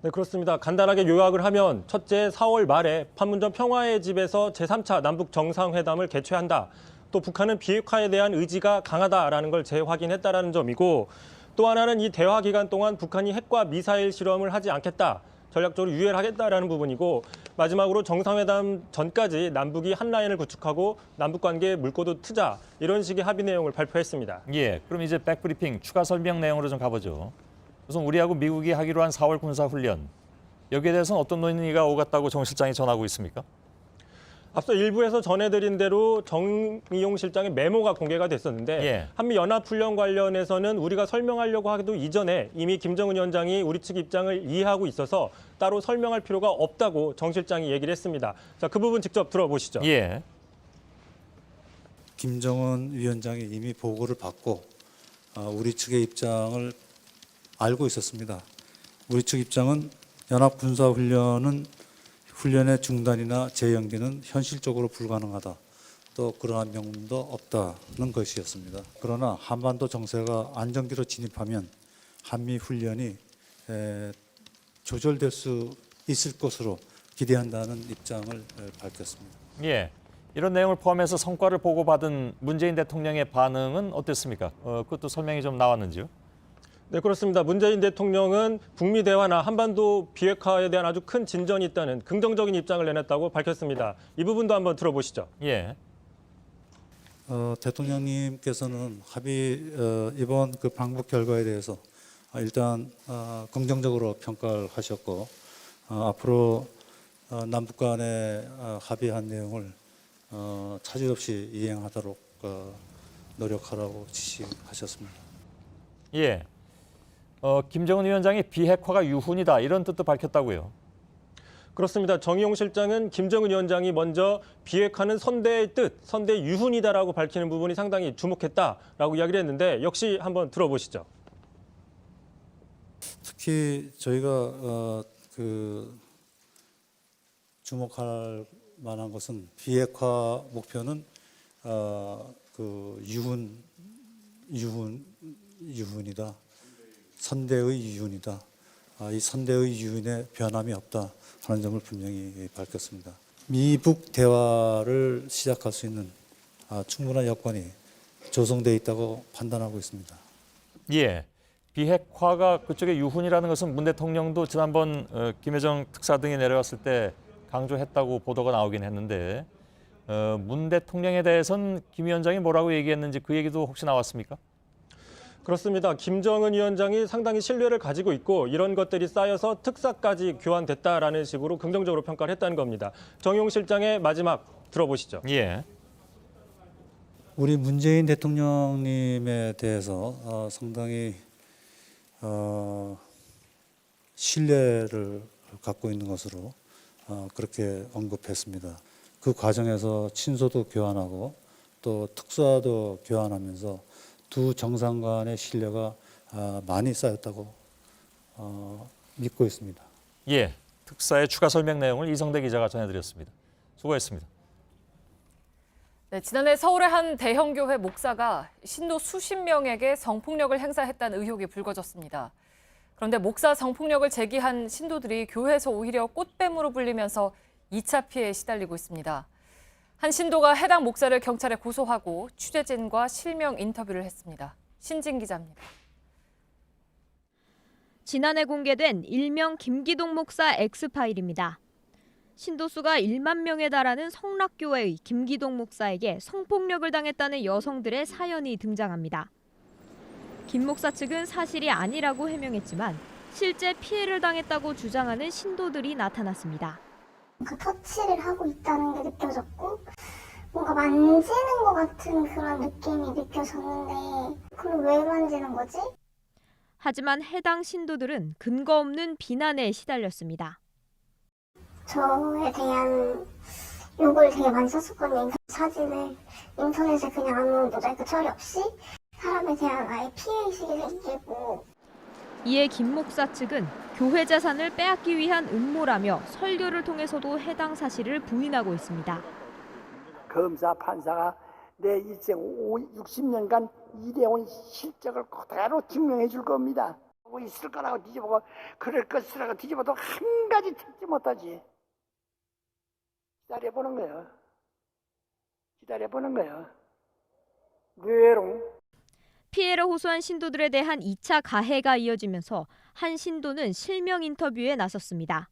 F: 네, 그렇습니다. 간단하게 요약을 하면 첫째, 4월 말에 판문점 평화의 집에서 제3차 남북 정상회담을 개최한다. 또 북한은 비핵화에 대한 의지가 강하다라는 걸 재확인했다라는 점이고 또 하나는 이 대화 기간 동안 북한이 핵과 미사일 실험을 하지 않겠다. 전략적으로 유예를 하겠다라는 부분이고 마지막으로 정상회담 전까지 남북이 한 라인을 구축하고 남북관계에 물꼬도 트자 이런 식의 합의 내용을 발표했습니다.
E: 예, 그럼 이제 백브리핑 추가 설명 내용으로 좀 가보죠. 우선 우리하고 미국이 하기로 한 4월 군사훈련 여기에 대해서는 어떤 논의가 오갔다고 정 실장이 전하고 있습니까?
F: 앞서 일부에서 전해드린 대로 정의용 실장의 메모가 공개가 됐었는데
E: 예.
F: 한미연합훈련 관련해서는 우리가 설명하려고 하기도 이전에 이미 김정은 위원장이 우리 측 입장을 이해하고 있어서 따로 설명할 필요가 없다고 정 실장이 얘기를 했습니다. 자, 그 부분 직접 들어보시죠.
E: 예.
I: 김정은 위원장이 이미 보고를 받고 우리 측의 입장을 알고 있었습니다. 우리 측 입장은 연합군사훈련은 훈련의 중단이나 재연기는 현실적으로 불가능하다. 또 그러한 명분도 없다는 것이었습니다. 그러나 한반도 정세가 안정기로 진입하면 한미 훈련이 조절될 수 있을 것으로 기대한다는 입장을 밝혔습니다.
E: 예. 이런 내용을 포함해서 성과를 보고받은 문재인 대통령의 반응은 어땠습니까? 그것도 설명이 좀 나왔는지요?
F: 네, 그렇습니다. 문재인 대통령은 북미 대화나 한반도 비핵화에 대한 아주 큰 진전이 있다는 긍정적인 입장을 내놨다고 밝혔습니다. 이 부분도 한번 들어보시죠.
E: 예.
I: 대통령님께서는 이번 그 방북 결과에 대해서 일단 긍정적으로 평가를 하셨고 앞으로 남북 간에 합의한 내용을 차질 없이 이행하도록 노력하라고 지시하셨습니다.
E: 예. 김정은 위원장이 비핵화가 유훈이다 이런 뜻도 밝혔다고요.
F: 그렇습니다. 정의용 실장은 김정은 위원장이 먼저 비핵화는 선대의 뜻, 선대의 유훈이다라고 밝히는 부분이 상당히 주목했다라고 이야기를 했는데 역시 한번 들어보시죠.
I: 특히 저희가 주목할 만한 것은 비핵화 목표는 유훈이다. 선대의 유훈이다. 이 선대의 유훈에 변함이 없다 하는 점을 분명히 밝혔습니다. 미북 대화를 시작할 수 있는 충분한 여건이 조성되어 있다고 판단하고 있습니다.
E: 예. 비핵화가 그쪽의 유훈이라는 것은 문 대통령도 지난번 김여정 특사 등이 내려왔을 때 강조했다고 보도가 나오긴 했는데 문 대통령에 대해서는 김 위원장이 뭐라고 얘기했는지 그 얘기도 혹시 나왔습니까?
F: 그렇습니다. 김정은 위원장이 상당히 신뢰를 가지고 있고 이런 것들이 쌓여서 특사까지 교환됐다라는 식으로 긍정적으로 평가를 했다는 겁니다. 정용 실장의 마지막 들어보시죠.
E: 예.
I: 우리 문재인 대통령님에 대해서 상당히 신뢰를 갖고 있는 것으로 그렇게 언급했습니다. 그 과정에서 친서도 교환하고 또 특사도 교환하면서 두 정상 간의 신뢰가 많이 쌓였다고 믿고 있습니다.
E: 예, 특사의 추가 설명 내용을 이성대 기자가 전해드렸습니다. 수고했습니다.
A: 네, 지난해 서울의 한 대형 교회 목사가 신도 수십 명에게 성폭력을 행사했다는 의혹이 불거졌습니다. 그런데 목사 성폭력을 제기한 신도들이 교회에서 오히려 꽃뱀으로 불리면서 2차 피해에 시달리고 있습니다. 한 신도가 해당 목사를 경찰에 고소하고 취재진과 실명 인터뷰를 했습니다. 신진 기자입니다.
J: 지난해 공개된 일명 김기동 목사 X파일입니다. 신도수가 1만 명에 달하는 성락교회의 김기동 목사에게 성폭력을 당했다는 여성들의 사연이 등장합니다. 김 목사 측은 사실이 아니라고 해명했지만 실제 피해를 당했다고 주장하는 신도들이 나타났습니다.
C: 터치를 하고 있다는 게 느껴졌고 뭔가 만지는 것 같은 그런 느낌이 느껴졌는데 그럼 왜 만지는 거지?
J: 하지만 해당 신도들은 근거 없는 비난에 시달렸습니다.
C: 저에 대한 욕을 되게 많이 썼었거든요. 사진을 인터넷에 그냥 아무 모자이크 처리 없이 사람에 대한 아예 피해의식이 생기고
J: 이에 김 목사 측은 교회 재산을 빼앗기 위한 음모라며 설교를 통해서도 해당 사실을 부인하고 있습니다.
K: 검사, 판사가 내 일생 60년간 일해온 실적을 그대로 증명해 줄 겁니다. 뭐 있을 거라고 뒤집어보고 그럴 것이라고 뒤집어도 한 가지 찾지 못하지. 기다려보는 거예요. 기다려보는 거예요. 뇌롱.
J: 피해를 호소한 신도들에 대한 2차 가해가 이어지면서 한 신도는 실명 인터뷰에 나섰습니다.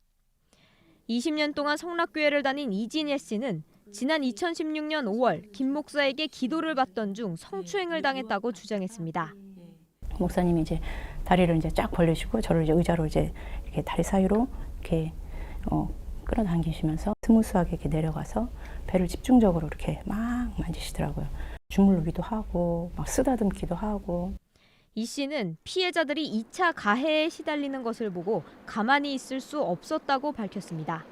J: 20년 동안 성락교회를 다닌 이진예 씨는 지난 2016년 5월 김 목사에게 기도를 받던 중 성추행을 당했다고 주장했습니다.
L: 목사님이 이제 다리를 이제 쫙 벌리시고 저를 이제 의자로 이제 이렇게 다리 사이로 이렇게 끌어당기시면서 스무스하게 이렇게 내려가서 배를 집중적으로 이렇게 막 만지시더라고요. 주물르기도 하고 막 쓰다듬기도 하고.
J: 이 씨는 피해자들이 2차 가해에 시달리는 것을 보고 가만히 있을 수 없었다고 밝혔습니다.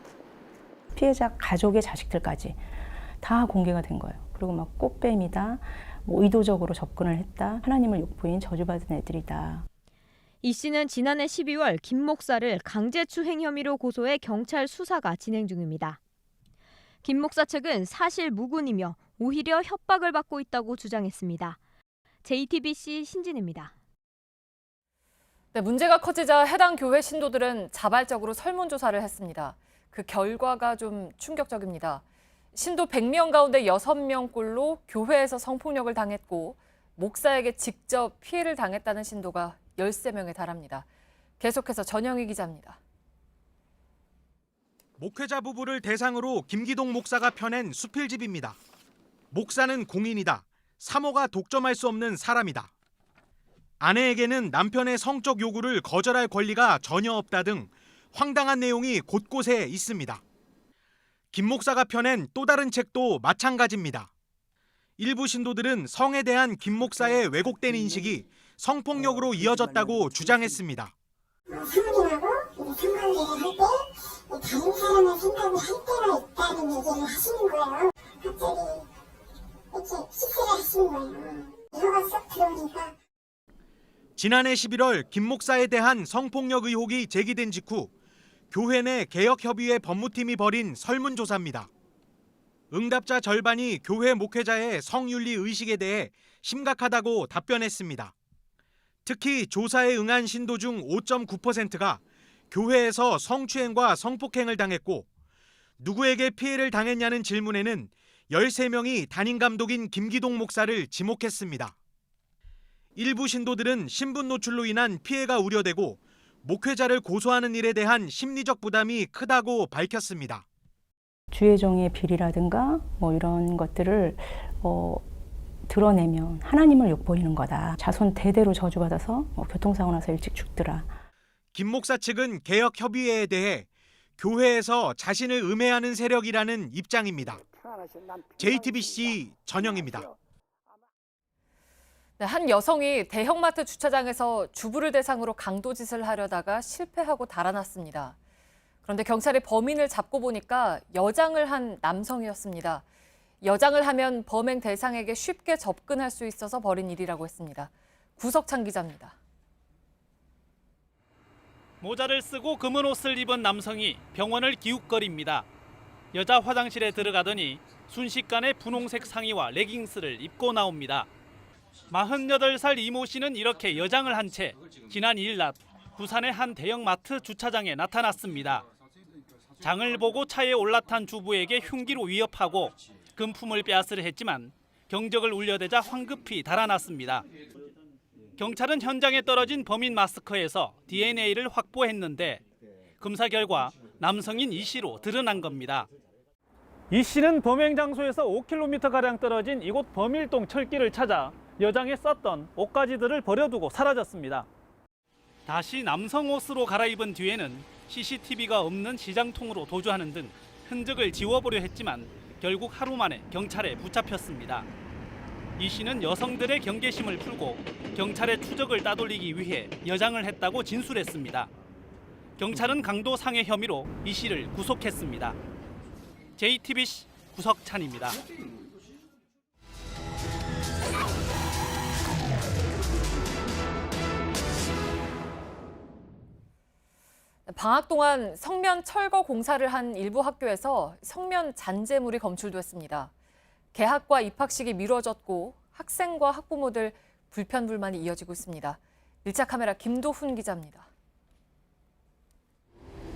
L: 피해자 가족의 자식들까지 다 공개가 된 거예요. 그리고 막 꽃뱀이다, 뭐 의도적으로 접근을 했다, 하나님을 욕보인 저주받은 애들이다.
J: 이 씨는 지난해 12월 김 목사를 강제추행 혐의로 고소해 경찰 수사가 진행 중입니다. 김 목사 측은 사실 무근이며 오히려 협박을 받고 있다고 주장했습니다. JTBC 신진입니다.
A: 네, 문제가 커지자 해당 교회 신도들은 자발적으로 설문조사를 했습니다. 그 결과가 좀 충격적입니다. 신도 100명 가운데 6명꼴로 교회에서 성폭력을 당했고 목사에게 직접 피해를 당했다는 신도가 13명에 달합니다. 계속해서 전영희 기자입니다.
X: 목회자 부부를 대상으로 김기동 목사가 펴낸 수필집입니다. 목사는 공인이다. 사모가 독점할 수 없는 사람이다. 아내에게는 남편의 성적 요구를 거절할 권리가 전혀 없다 등 황당한 내용이 곳곳에 있습니다. 김 목사가 펴낸 또 다른 책도 마찬가지입니다. 일부 신도들은 성에 대한 김 목사의 왜곡된 인식이 성폭력으로 이어졌다고 주장했습니다.
C: 성인하고 성관계를 할 때 다른 사람의 생각을 할 때가 있다는 얘기를 하시는 거예요. 갑자기 이렇게 시세를 하시는 거예요. 이거가 쏙 들어오니까.
X: 지난해 11월 김 목사에 대한 성폭력 의혹이 제기된 직후 교회 내 개혁협의회 법무팀이 벌인 설문조사입니다. 응답자 절반이 교회 목회자의 성윤리 의식에 대해 심각하다고 답변했습니다. 특히 조사에 응한 신도 중 5.9%가 교회에서 성추행과 성폭행을 당했고 누구에게 피해를 당했냐는 질문에는 13명이 담임 감독인 김기동 목사를 지목했습니다. 일부 신도들은 신분 노출로 인한 피해가 우려되고 목회자를 고소하는 일에 대한 심리적 부담이 크다고 밝혔습니다.
L: 주의종의 비리라든가 뭐 이런 것들을 드러내면 하나님을 욕보이는 거다. 자손 대대로 저주받아서 교통사고 나서 일찍 죽더라.
X: 김 목사 측은 개혁 협의회에 대해 교회에서 자신을 음해하는 세력이라는 입장입니다. JTBC 전영입니다.
A: 네, 한 여성이 대형마트 주차장에서 주부를 대상으로 강도짓을 하려다가 실패하고 달아났습니다. 그런데 경찰이 범인을 잡고 보니까 여장을 한 남성이었습니다. 여장을 하면 범행 대상에게 쉽게 접근할 수 있어서 벌인 일이라고 했습니다. 구석찬 기자입니다.
M: 모자를 쓰고 검은 옷을 입은 남성이 병원을 기웃거립니다. 여자 화장실에 들어가더니 순식간에 분홍색 상의와 레깅스를 입고 나옵니다. 48살 이모 씨는 이렇게 여장을 한 채 지난 2일 낮 부산의 한 대형마트 주차장에 나타났습니다. 장을 보고 차에 올라탄 주부에게 흉기로 위협하고 금품을 빼앗으려 했지만 경적을 울려대자 황급히 달아났습니다. 경찰은 현장에 떨어진 범인 마스커에서 DNA를 확보했는데 검사 결과 남성인 이 씨로 드러난 겁니다. 이 씨는 범행 장소에서 5km가량 떨어진 이곳 범일동 철길을 찾아 여장에 썼던 옷가지들을 버려두고 사라졌습니다. 다시 남성 옷으로 갈아입은 뒤에는 CCTV가 없는 시장통으로 도주하는 등 흔적을 지워보려 했지만 결국 하루 만에 경찰에 붙잡혔습니다. 이 씨는 여성들의 경계심을 풀고 경찰의 추적을 따돌리기 위해 여장을 했다고 진술했습니다. 경찰은 강도 상해 혐의로 이 씨를 구속했습니다. JTBC 구석찬입니다.
A: 방학 동안 성면 철거 공사를 한 일부 학교에서 성면 잔재물이 검출됐습니다. 개학과 입학식이 미뤄졌고 학생과 학부모들 불편불만이 이어지고 있습니다. 1차 카메라 김도훈 기자입니다.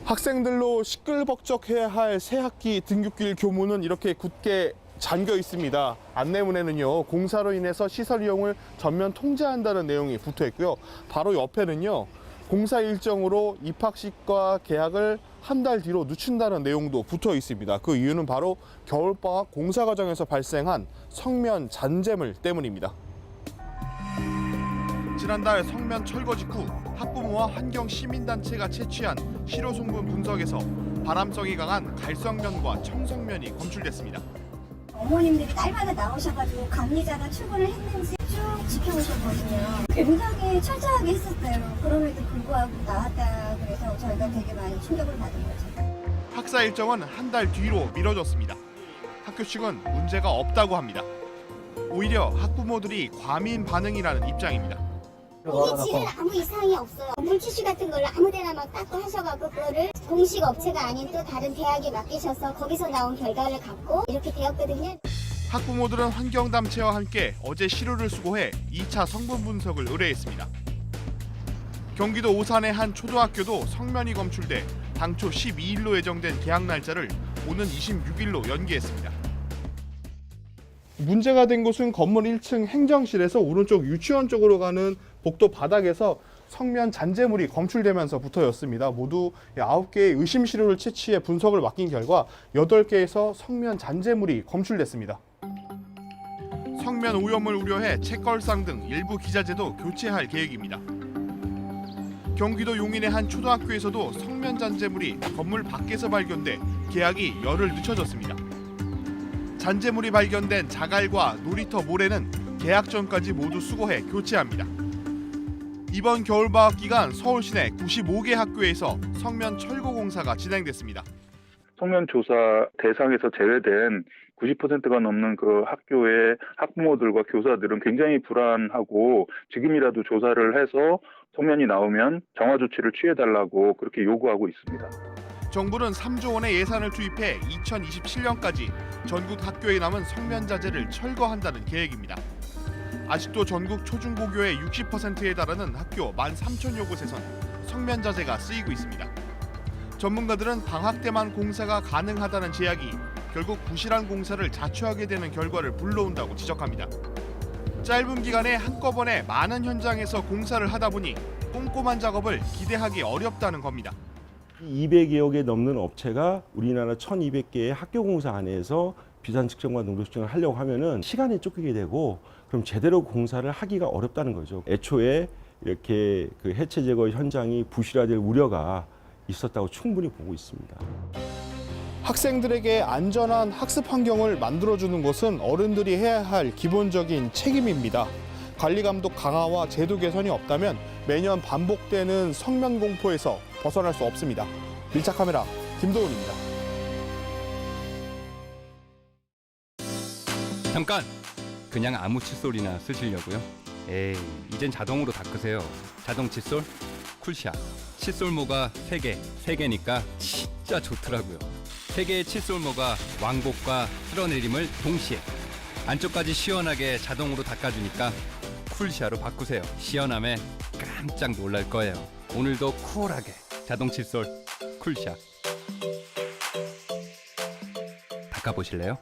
N: 학생들로 시끌벅적해야 할 새학기 등굣길 교문은 이렇게 굳게 잠겨 있습니다. 안내문에는요, 공사로 인해서 시설 이용을 전면 통제한다는 내용이 붙어 있고요. 바로 옆에는요, 공사 일정으로 입학식과 개학을 한 달 뒤로 늦춘다는 내용도 붙어 있습니다. 그 이유는 바로 겨울방학 공사 과정에서 발생한 성면 잔재물 때문입니다. 지난달 성면 철거 직후 학부모와 환경 시민단체가 채취한 실효 성분 분석에서 발암성이 강한 갈성면과 청성면이 검출됐습니다.
C: 어머님들이 딸마다 나오셔가지고 감리자가 출근을 했는지 쭉 지켜보셨거든요. 굉장히 철저하게 했었어요. 그럼에도 불구하고 나왔다 그래서 저희가 되게 많이 충격을 받은 거죠.
N: 학사 일정은 한 달 뒤로 미뤄졌습니다. 학교 측은 문제가 없다고 합니다. 오히려 학부모들이 과민 반응이라는 입장입니다.
C: 이게 질은 아무 이상이 없어요. 물티슈 같은 걸 아무데나 막 닦고 하셔가지고 그거를 공식 업체가 아닌 또 다른 대학에 맡기셔서 거기서 나온 결과를 갖고 이렇게 되었거든요.
N: 학부모들은 환경단체와 함께 어제 시료를 수거해 2차 성분 분석을 의뢰했습니다. 경기도 오산의 한 초등학교도 성면이 검출돼 당초 12일로 예정된 개학 날짜를 오는 26일로 연기했습니다. 문제가 된 곳은 건물 1층 행정실에서 오른쪽 유치원 쪽으로 가는 복도 바닥에서 성면 잔재물이 검출되면서부터였습니다. 모두 9개의 의심 시료를 채취해 분석을 맡긴 결과 8개에서 성면 잔재물이 검출됐습니다. 성면 오염을 우려해 책걸상 등 일부 기자재도 교체할 계획입니다. 경기도 용인의 한 초등학교에서도 성면 잔재물이 건물 밖에서 발견돼 개학이 열흘 늦춰졌습니다. 잔재물이 발견된 자갈과 놀이터 모래는 개학 전까지 모두 수거해 교체합니다. 이번 겨울방학 기간 서울 시내 95개 학교에서 성면 철거 공사가 진행됐습니다.
O: 성면 조사 대상에서 제외된 90%가 넘는 그 학교의 학부모들과 교사들은 굉장히 불안하고 지금이라도 조사를 해서 성면이 나오면 정화 조치를 취해달라고 그렇게 요구하고 있습니다.
N: 정부는 3조 원의 예산을 투입해 2027년까지 전국 학교에 남은 성면 자재를 철거한다는 계획입니다. 아직도 전국 초중고교의 60%에 달하는 학교 13,000여 곳에선 성면 자재가 쓰이고 있습니다. 전문가들은 방학 때만 공사가 가능하다는 제약이 결국 부실한 공사를 자초하게 되는 결과를 불러온다고 지적합니다. 짧은 기간에 한꺼번에 많은 현장에서 공사를 하다 보니 꼼꼼한 작업을 기대하기 어렵다는 겁니다.
P: 200여 개 넘는 업체가 우리나라 1,200개의 학교 공사 안에서 비산 측정과 농도 측정을 하려고 하면은 시간이 쫓기게 되고 그럼 제대로 공사를 하기가 어렵다는 거죠. 애초에 이렇게 그 해체 제거 현장이 부실화될 우려가 있었다고 충분히 보고 있습니다.
N: 학생들에게 안전한 학습 환경을 만들어주는 것은 어른들이 해야 할 기본적인 책임입니다. 관리 감독 강화와 제도 개선이 없다면 매년 반복되는 성면 공포에서 벗어날 수 없습니다. 밀착 카메라 김도훈입니다.
Q: 잠깐! 그냥 아무 칫솔이나 쓰시려고요? 에이, 이젠 자동으로 닦으세요. 자동 칫솔 쿨샷. 칫솔모가 3개니까 진짜 좋더라고요. 3개의 칫솔모가 왕복과 쓸어내림을 동시에 안쪽까지 시원하게 자동으로 닦아주니까 쿨샷으로 바꾸세요. 시원함에 깜짝 놀랄 거예요. 오늘도 쿨하게 자동 칫솔 쿨샷. 닦아보실래요?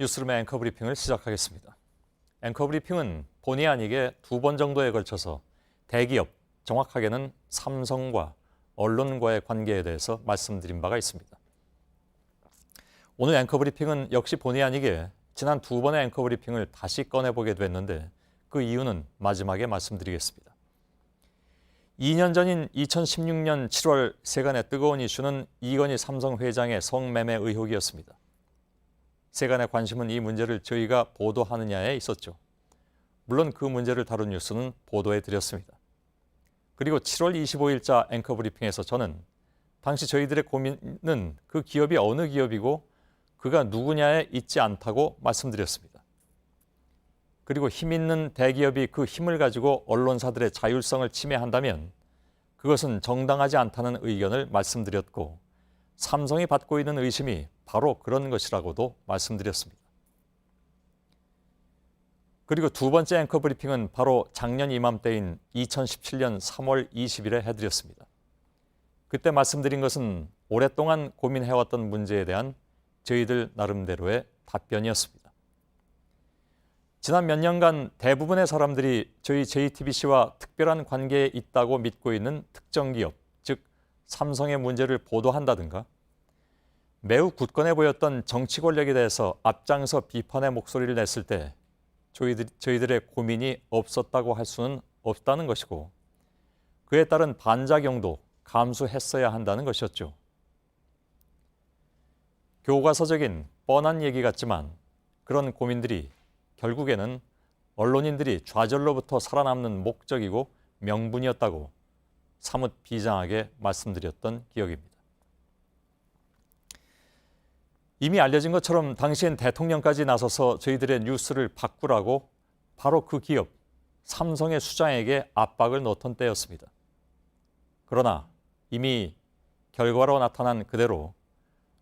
E: 뉴스룸의 앵커 브리핑을 시작하겠습니다. 앵커 브리핑은 본의 아니게 2번 정도에 걸쳐서 대기업, 정확하게는 삼성과 언론과의 관계에 대해서 말씀드린 바가 있습니다. 오늘 앵커 브리핑은 역시 본의 아니게 지난 2번의 앵커 브리핑을 다시 꺼내보게 됐는데 그 이유는 마지막에 말씀드리겠습니다. 2년 전인 2016년 7월 세간의 뜨거운 이슈는 이건희 삼성 회장의 성매매 의혹이었습니다. 세간의 관심은 이 문제를 저희가 보도하느냐에 있었죠. 물론 그 문제를 다룬 뉴스는 보도해 드렸습니다. 그리고 7월 25일자 앵커 브리핑에서 저는 당시 저희들의 고민은 그 기업이 어느 기업이고 그가 누구냐에 있지 않다고 말씀드렸습니다. 그리고 힘 있는 대기업이 그 힘을 가지고 언론사들의 자율성을 침해한다면 그것은 정당하지 않다는 의견을 말씀드렸고 삼성이 받고 있는 의심이 바로 그런 것이라고도 말씀드렸습니다. 그리고 2번째 앵커 브리핑은 바로 작년 이맘때인 2017년 3월 20일에 해드렸습니다. 그때 말씀드린 것은 오랫동안 고민해왔던 문제에 대한 저희들 나름대로의 답변이었습니다. 지난 몇 년간 대부분의 사람들이 저희 JTBC와 특별한 관계에 있다고 믿고 있는 특정 기업, 즉 삼성의 문제를 보도한다든가 매우 굳건해 보였던 정치 권력에 대해서 앞장서 비판의 목소리를 냈을 때 저희들의 고민이 없었다고 할 수는 없다는 것이고 그에 따른 반작용도 감수했어야 한다는 것이었죠. 교과서적인 뻔한 얘기 같지만 그런 고민들이 결국에는 언론인들이 좌절로부터 살아남는 목적이고 명분이었다고 사뭇 비장하게 말씀드렸던 기억입니다. 이미 알려진 것처럼 당시엔 대통령까지 나서서 저희들의 뉴스를 바꾸라고 바로 그 기업, 삼성의 수장에게 압박을 넣던 때였습니다. 그러나 이미 결과로 나타난 그대로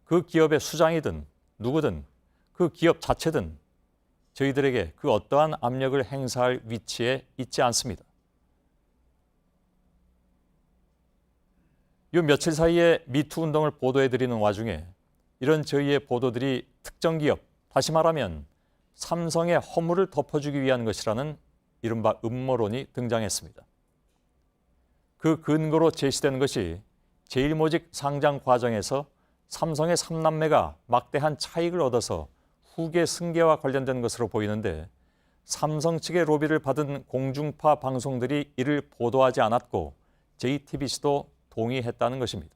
E: 그 기업의 수장이든 누구든 그 기업 자체든 저희들에게 그 어떠한 압력을 행사할 위치에 있지 않습니다. 요 며칠 사이에 미투 운동을 보도해드리는 와중에 이런 저희의 보도들이 특정 기업, 다시 말하면 삼성의 허물을 덮어주기 위한 것이라는 이른바 음모론이 등장했습니다. 그 근거로 제시된 것이 제일모직 상장 과정에서 삼성의 3남매가 막대한 차익을 얻어서 후계 승계와 관련된 것으로 보이는데 삼성 측의 로비를 받은 공중파 방송들이 이를 보도하지 않았고 JTBC도 동의했다는 것입니다.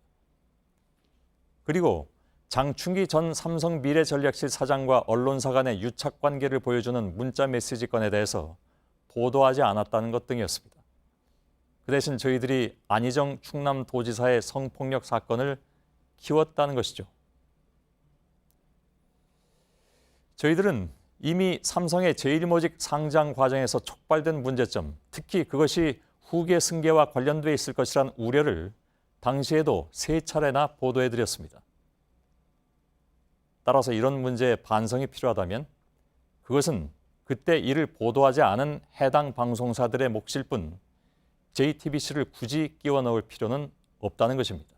E: 그리고 장충기 전 삼성 미래전략실 사장과 언론사 간의 유착관계를 보여주는 문자 메시지 건에 대해서 보도하지 않았다는 것 등이었습니다. 그 대신 저희들이 안희정 충남도지사의 성폭력 사건을 키웠다는 것이죠. 저희들은 이미 삼성의 제일모직 상장 과정에서 촉발된 문제점, 특히 그것이 후계 승계와 관련돼 있을 것이란 우려를 당시에도 3차례나 보도해드렸습니다. 따라서 이런 문제에 반성이 필요하다면 그것은 그때 이를 보도하지 않은 해당 방송사들의 몫일 뿐 JTBC를 굳이 끼워 넣을 필요는 없다는 것입니다.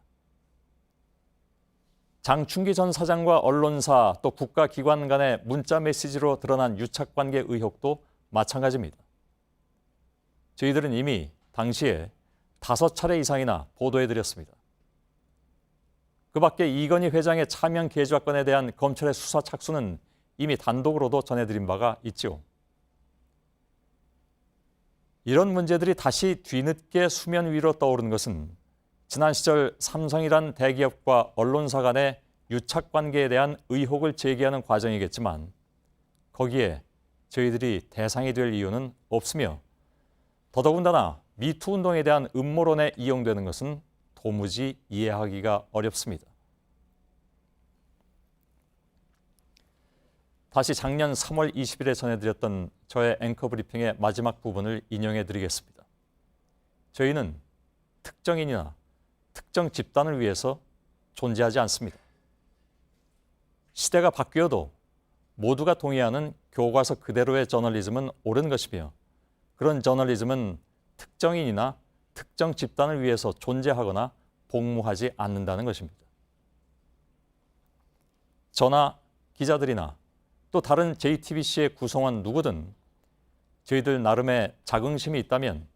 E: 장충기 전 사장과 언론사 또 국가기관 간의 문자 메시지로 드러난 유착관계 의혹도 마찬가지입니다. 저희들은 이미 당시에 5차례 이상이나 보도해드렸습니다. 그 밖에 이건희 회장의 차명 계좌 건에 대한 검찰의 수사 착수는 이미 단독으로도 전해드린 바가 있죠. 이런 문제들이 다시 뒤늦게 수면 위로 떠오르는 것은 지난 시절 삼성이란 대기업과 언론사 간의 유착관계에 대한 의혹을 제기하는 과정이겠지만 거기에 저희들이 대상이 될 이유는 없으며 더더군다나 미투 운동에 대한 음모론에 이용되는 것은 도무지 이해하기가 어렵습니다. 다시 작년 3월 20일에 전해드렸던 저의 앵커 브리핑의 마지막 부분을 인용해 드리겠습니다. 저희는 특정인이나 특정 집단을 위해서 존재하지 않습니다. 시대가 바뀌어도 모두가 동의하는 교과서 그대로의 저널리즘은 옳은 것이며 그런 저널리즘은 특정인이나 특정 집단을 위해서 존재하거나 복무하지 않는다는 것입니다. 저나 기자들이나 또 다른 JTBC의 구성원 누구든 저희들 나름의 자긍심이 있다면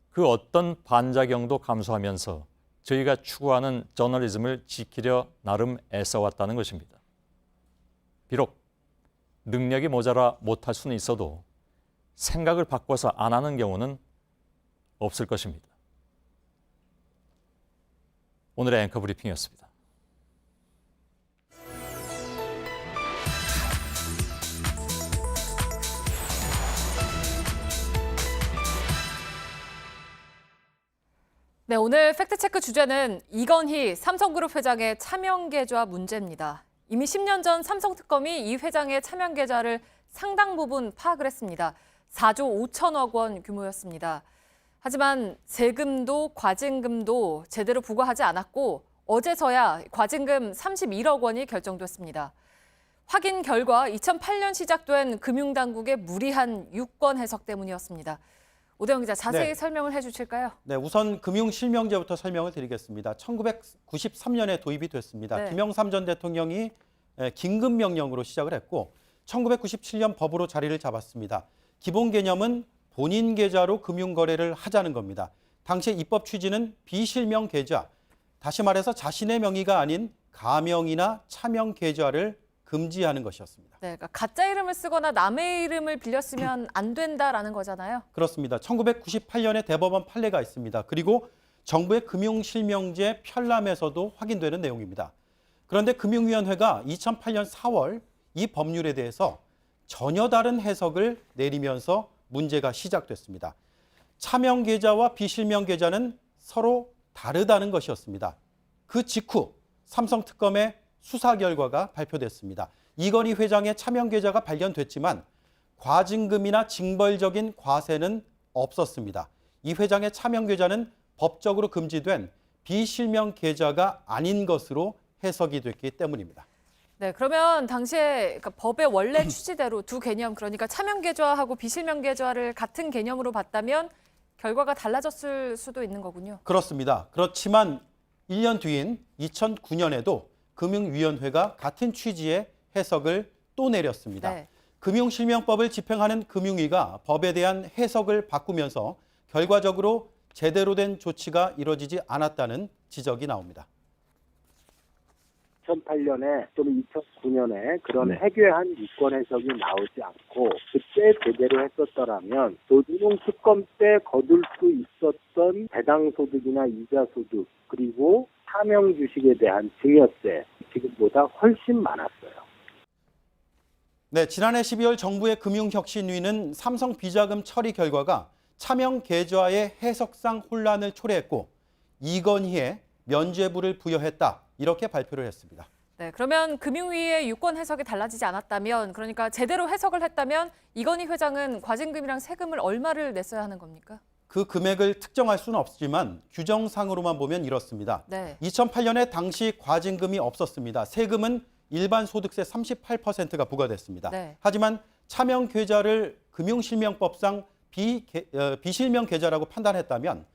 E: 그 어떤 반작용도 감수하면서 저희가 추구하는 저널리즘을 지키려 나름 애써왔다는 것입니다. 비록 능력이 모자라 못할 수는 있어도 생각을 바꿔서 안 하는 경우는 없을 것입니다. 오늘의 앵커 브리핑이었습니다.
A: 네, 오늘 팩트체크 주제는 이건희 삼성그룹 회장의 차명 계좌 문제입니다. 이미 10년 전 삼성특검이 이 회장의 차명 계좌를 상당 부분 파악을 했습니다. 4조 5천억 원 규모였습니다. 하지만 세금도 과징금도 제대로 부과하지 않았고 어제서야 과징금 31억 원이 결정됐습니다. 확인 결과 2008년 시작된 금융당국의 무리한 유권 해석 때문이었습니다. 오대영 기자, 자세히 설명을 해주실까요?
R: 네, 우선 금융실명제부터 설명을 드리겠습니다. 1993년에 도입이 됐습니다. 김영삼 전 대통령이 긴급명령으로 시작을 했고 1997년 법으로 자리를 잡았습니다. 기본 개념은 본인 계좌로 금융거래를 하자는 겁니다. 당시 입법 취지는 비실명 계좌, 다시 말해서 자신의 명의가 아닌 가명이나 차명 계좌를 금지하는 것이었습니다.
A: 네, 그러니까 가짜 이름을 쓰거나 남의 이름을 빌려 쓰면 안 된다라는 거잖아요.
R: 그렇습니다. 1998년에 대법원 판례가 있습니다. 그리고 정부의 금융실명제 편람에서도 확인되는 내용입니다. 그런데 금융위원회가 2008년 4월 이 법률에 대해서 전혀 다른 해석을 내리면서 문제가 시작됐습니다. 차명 계좌와 비실명 계좌는 서로 다르다는 것이었습니다. 그 직후 삼성특검의 수사 결과가 발표됐습니다. 이건희 회장의 차명 계좌가 발견됐지만 과징금이나 징벌적인 과세는 없었습니다. 이 회장의 차명 계좌는 법적으로 금지된 비실명 계좌가 아닌 것으로 해석이 됐기 때문입니다.
A: 네, 그러면 당시에 그러니까 법의 원래 취지대로 두 개념, 그러니까 차명 계좌하고 비실명 계좌를 같은 개념으로 봤다면 결과가 달라졌을 수도 있는 거군요.
R: 그렇습니다. 그렇지만 1년 뒤인 2009년에도 금융위원회가 같은 취지의 해석을 또 내렸습니다.
A: 네.
R: 금융실명법을 집행하는 금융위가 법에 대한 해석을 바꾸면서 결과적으로 제대로 된 조치가 이루어지지 않았다는 지적이 나옵니다.
S: 2008년에 또는 2009년에 그런 해괴한 유권 해석이 나오지 않고 그때 제대로 했었더라면 조준웅 특검 때 거둘 수 있었던 배당소득이나 이자소득 그리고 차명 주식에 대한 증여세 지금보다 훨씬 많았어요.
R: 네, 지난해 12월 정부의 금융혁신위는 삼성 비자금 처리 결과가 차명 계좌의 해석상 혼란을 초래했고 이건희의 면죄부를 부여했다. 이렇게 발표를 했습니다.
A: 네, 그러면 금융위의 유권 해석이 달라지지 않았다면, 그러니까 제대로 해석을 했다면 이건희 회장은 과징금이랑 세금을 얼마를 냈어야 하는 겁니까?
R: 그 금액을 특정할 수는 없지만 규정상으로만 보면 이렇습니다.
A: 네.
R: 2008년에 당시 과징금이 없었습니다. 세금은 일반 소득세 38%가 부과됐습니다.
A: 네.
R: 하지만 차명 계좌를 금융실명법상 비실명 계좌라고 판단했다면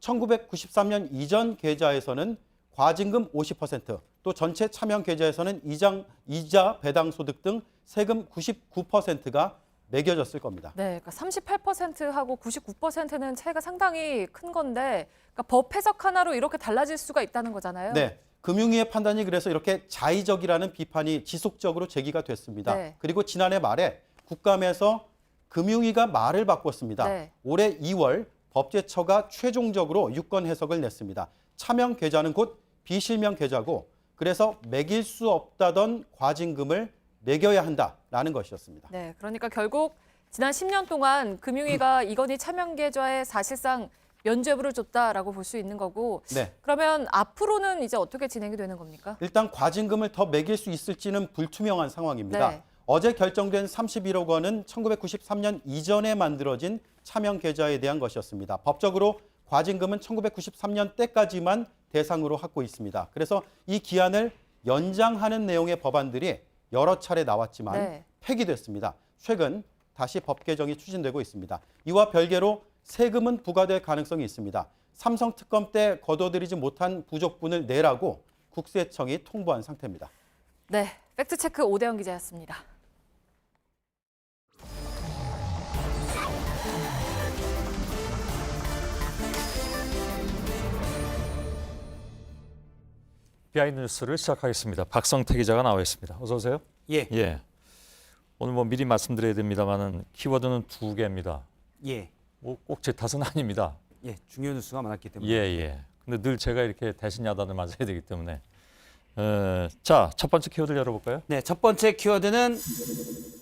R: 1993년 이전 계좌에서는 과징금 50%, 또 전체 차명 계좌에서는 이자 배당 소득 등 세금 99%가 매겨졌을 겁니다.
A: 네, 그러니까 38%하고 99%는 차이가 상당히 큰 건데 그러니까 법 해석 하나로 이렇게 달라질 수가 있다는 거잖아요.
R: 네. 금융위의 판단이 그래서 이렇게 자의적이라는 비판이 지속적으로 제기가 됐습니다.
A: 네.
R: 그리고 지난해 말에 국감에서 금융위가 말을 바꿨습니다.
A: 네.
R: 올해 2월 법제처가 최종적으로 유권 해석을 냈습니다. 차명 계좌는 곧 비실명 계좌고 그래서 매길 수 없다던 과징금을 매겨야 한다라는 것이었습니다.
A: 네, 그러니까 결국 지난 10년 동안 금융위가 이건희 차명 계좌에 사실상 면죄부를 줬다라고 볼 수 있는 거고
R: 네.
A: 그러면 앞으로는 이제 어떻게 진행이 되는 겁니까?
R: 일단 과징금을 더 매길 수 있을지는 불투명한 상황입니다.
A: 네.
R: 어제 결정된 31억 원은 1993년 이전에 만들어진 차명 계좌에 대한 것이었습니다. 법적으로 과징금은 1993년 때까지만 대상으로 하고 있습니다. 그래서 이 기한을 연장하는 내용의 법안들이 여러 차례 나왔지만
A: 네.
R: 폐기됐습니다. 최근 다시 법 개정이 추진되고 있습니다. 이와 별개로 세금은 부과될 가능성이 있습니다. 삼성 특검 때 거둬들이지 못한 부족분을 내라고 국세청이 통보한 상태입니다.
A: 네, 팩트체크 오대영 기자였습니다.
E: 비하인드 뉴스를 시작하겠습니다. 박성태 기자가 나와 있습니다. 어서 오세요.
T: 예.
E: 오늘 뭐 미리 말씀드려야 됩니다만은 키워드는 2개입니다.
T: 예.
E: 꼭 제 탓은 아닙니다.
T: 예, 중요한 뉴스가 많았기 때문에.
E: 예. 근데 늘 제가 이렇게 대신 야단을 맞아야 되기 때문에. 자, 첫 번째 키워드를 열어볼까요?
T: 네, 첫 번째 키워드는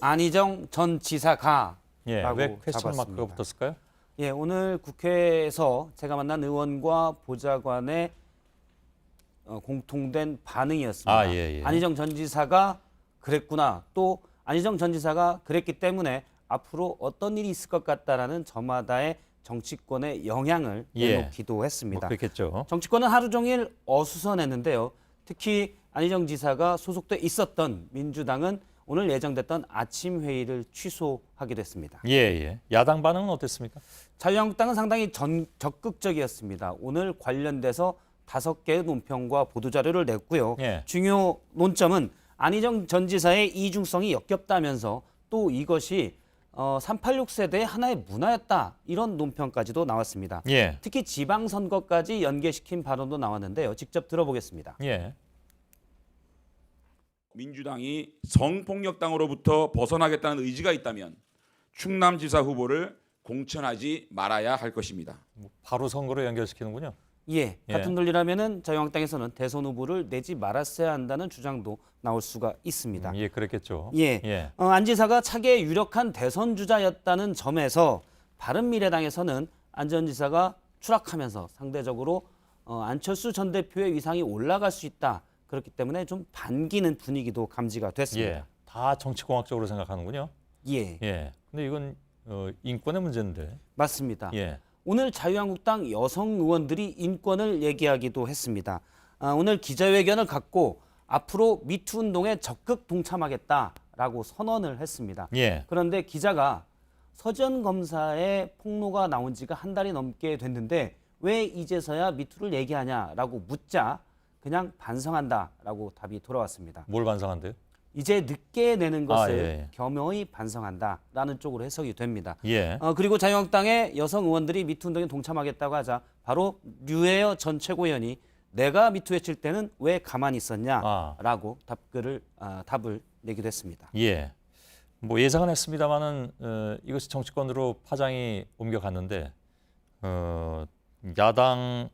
T: 안희정 전 지사가.
E: 왜 퀘스천 마크가 붙었을까요?
T: 예, 오늘 국회에서 제가 만난 의원과 보좌관의 공통된 반응이었습니다. 안희정 전 지사가 그랬구나. 또 안희정 전 지사가 그랬기 때문에 앞으로 어떤 일이 있을 것 같다라는 저마다의 정치권의 영향을 내놓기도 했습니다.
E: 뭐 그렇겠죠.
T: 정치권은 하루 종일 어수선했는데요. 특히 안희정 지사가 소속돼 있었던 민주당은 오늘 예정됐던 아침 회의를 취소하게 됐습니다.
E: 야당 반응은 어땠습니까?
T: 자유한국당은 상당히 적극적이었습니다. 오늘 관련돼서 5개의 논평과 보도자료를 냈고요. 중요 논점은 안희정 전 지사의 이중성이 역겹다면서 또 이것이 386 세대의 하나의 문화였다. 이런 논평까지도 나왔습니다. 특히 지방선거까지 연계시킨 발언도 나왔는데요. 직접 들어보겠습니다.
U: 민주당이 성폭력당으로부터 벗어나겠다는 의지가 있다면 충남지사 후보를 공천하지 말아야 할 것입니다.
E: 바로 선거로 연결시키는군요.
T: 같은 논리라면은 자유한국당에서는 대선 후보를 내지 말았어야 한다는 주장도 나올 수가 있습니다.
E: 그랬겠죠.
T: 안 지사가 차기의 유력한 대선 주자였다는 점에서 바른미래당에서는 안 전 지사가 추락하면서 상대적으로 안철수 전 대표의 위상이 올라갈 수 있다. 그렇기 때문에 좀 반기는 분위기도 감지가 됐습니다.
E: 다 정치공학적으로 생각하는군요. 근데 이건 인권의 문제인데.
T: 맞습니다. 오늘 자유한국당 여성 의원들이 인권을 얘기하기도 했습니다. 오늘 기자회견을 갖고 앞으로 미투 운동에 적극 동참하겠다라고 선언을 했습니다. 그런데 기자가 서지현 검사의 폭로가 나온 지가 한 달이 넘게 됐는데 왜 이제서야 미투를 얘기하냐라고 묻자 그냥 반성한다라고 답이 돌아왔습니다.
E: 뭘 반성한대요?
T: 이제 늦게 내는 것을 겸허히 반성한다라는 쪽으로 해석이 됩니다. 그리고 자유한국당의 여성 의원들이 미투 운동에 동참하겠다고 하자 바로 류혜여 전 최고위원이 내가 미투 외칠 때는 왜 가만히 있었냐라고 답을 내기도 했습니다.
E: 뭐 예상은 했습니다만은 이것이 정치권으로 파장이 옮겨갔는데 야당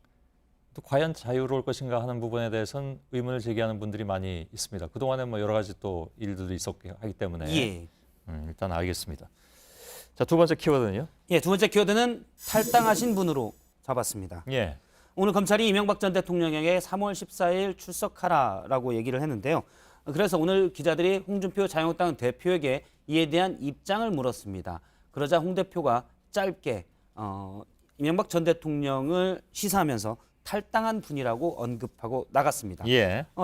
E: 또 과연 자유로울 것인가 하는 부분에 대해서는 의문을 제기하는 분들이 많이 있습니다. 그동안에 뭐 여러 가지 또 일들도 있었기 하기 때문에 일단 알겠습니다. 자, 두 번째 키워드는요?
T: 두 번째 키워드는 탈당하신 분으로 잡았습니다. 오늘 검찰이 이명박 전 대통령에게 3월 14일 출석하라라고 얘기를 했는데요. 그래서 오늘 기자들이 홍준표 자유한국당 대표에게 이에 대한 입장을 물었습니다. 그러자 홍 대표가 짧게 이명박 전 대통령을 시사하면서 탈당한 분이라고 언급하고 나갔습니다.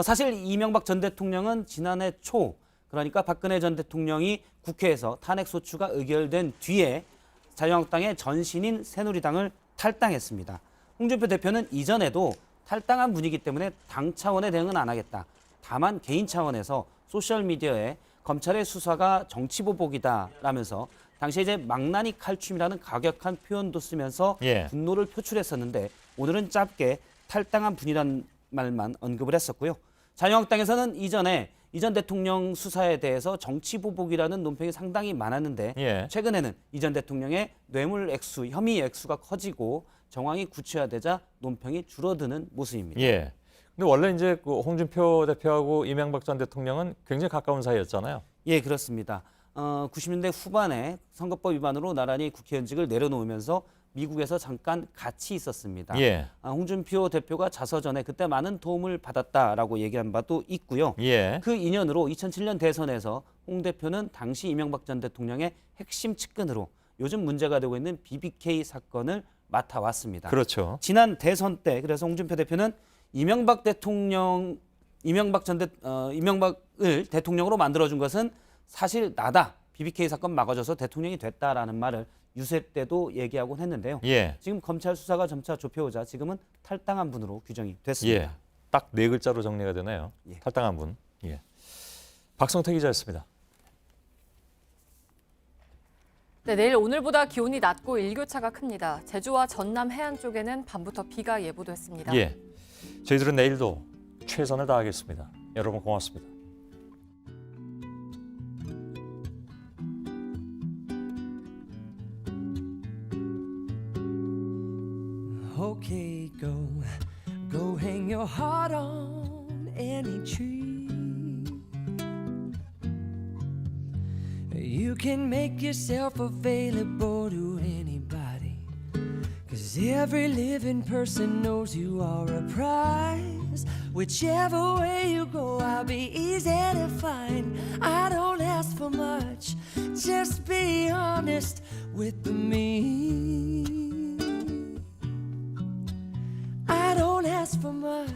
T: 사실 이명박 전 대통령은 지난해 초 그러니까 박근혜 전 대통령이 국회에서 탄핵소추가 의결된 뒤에 자유한국당의 전신인 새누리당을 탈당했습니다. 홍준표 대표는 이전에도 탈당한 분이기 때문에 당 차원의 대응은 안 하겠다. 다만 개인 차원에서 소셜미디어에 검찰의 수사가 정치보복이다라면서 당시에 이제 망나니 칼춤이라는 가격한 표현도 쓰면서 분노를 표출했었는데 오늘은 짧게 탈당한 분이란 말만 언급을 했었고요. 자유한국당에서는 이전 대통령 수사에 대해서 정치보복이라는 논평이 상당히 많았는데 최근에는 이 전 대통령의 뇌물 액수, 혐의 액수가 커지고 정황이 구체화되자 논평이 줄어드는 모습입니다.
E: 예. 근데 원래 이제 그 홍준표 대표하고 이명박 전 대통령은 굉장히 가까운 사이였잖아요.
T: 예, 그렇습니다. 90년대 후반에 선거법 위반으로 나란히 국회의원직을 내려놓으면서 미국에서 잠깐 같이 있었습니다. 홍준표 대표가 자서전에 그때 많은 도움을 받았다라고 얘기한 바도 있고요. 그 인연으로 2007년 대선에서 홍 대표는 당시 이명박 전 대통령의 핵심 측근으로 요즘 문제가 되고 있는 BBK 사건을 맡아왔습니다.
E: 그렇죠.
T: 지난 대선 때 그래서 홍준표 대표는 이명박을 대통령으로 만들어준 것은 사실 나다. BBK 사건 막아줘서 대통령이 됐다라는 말을 유세 때도 얘기하곤 했는데요. 지금 검찰 수사가 점차 좁혀오자 지금은 탈당한 분으로 규정이 됐습니다.
E: 딱 4글자로 정리가 되네요. 탈당한 분. 박성태 기자였습니다.
A: 네, 내일 오늘보다 기온이 낮고 일교차가 큽니다. 제주와 전남 해안 쪽에는 밤부터 비가 예보됐습니다.
E: 저희들은 내일도 최선을 다하겠습니다. 여러분 고맙습니다.
B: Okay, go hang your heart on any tree. You can make yourself available to anybody, 'cause every living person knows you are a prize. Whichever way you go, I'll be easy to find. I don't ask for much, just be honest with me. I don't ask for much,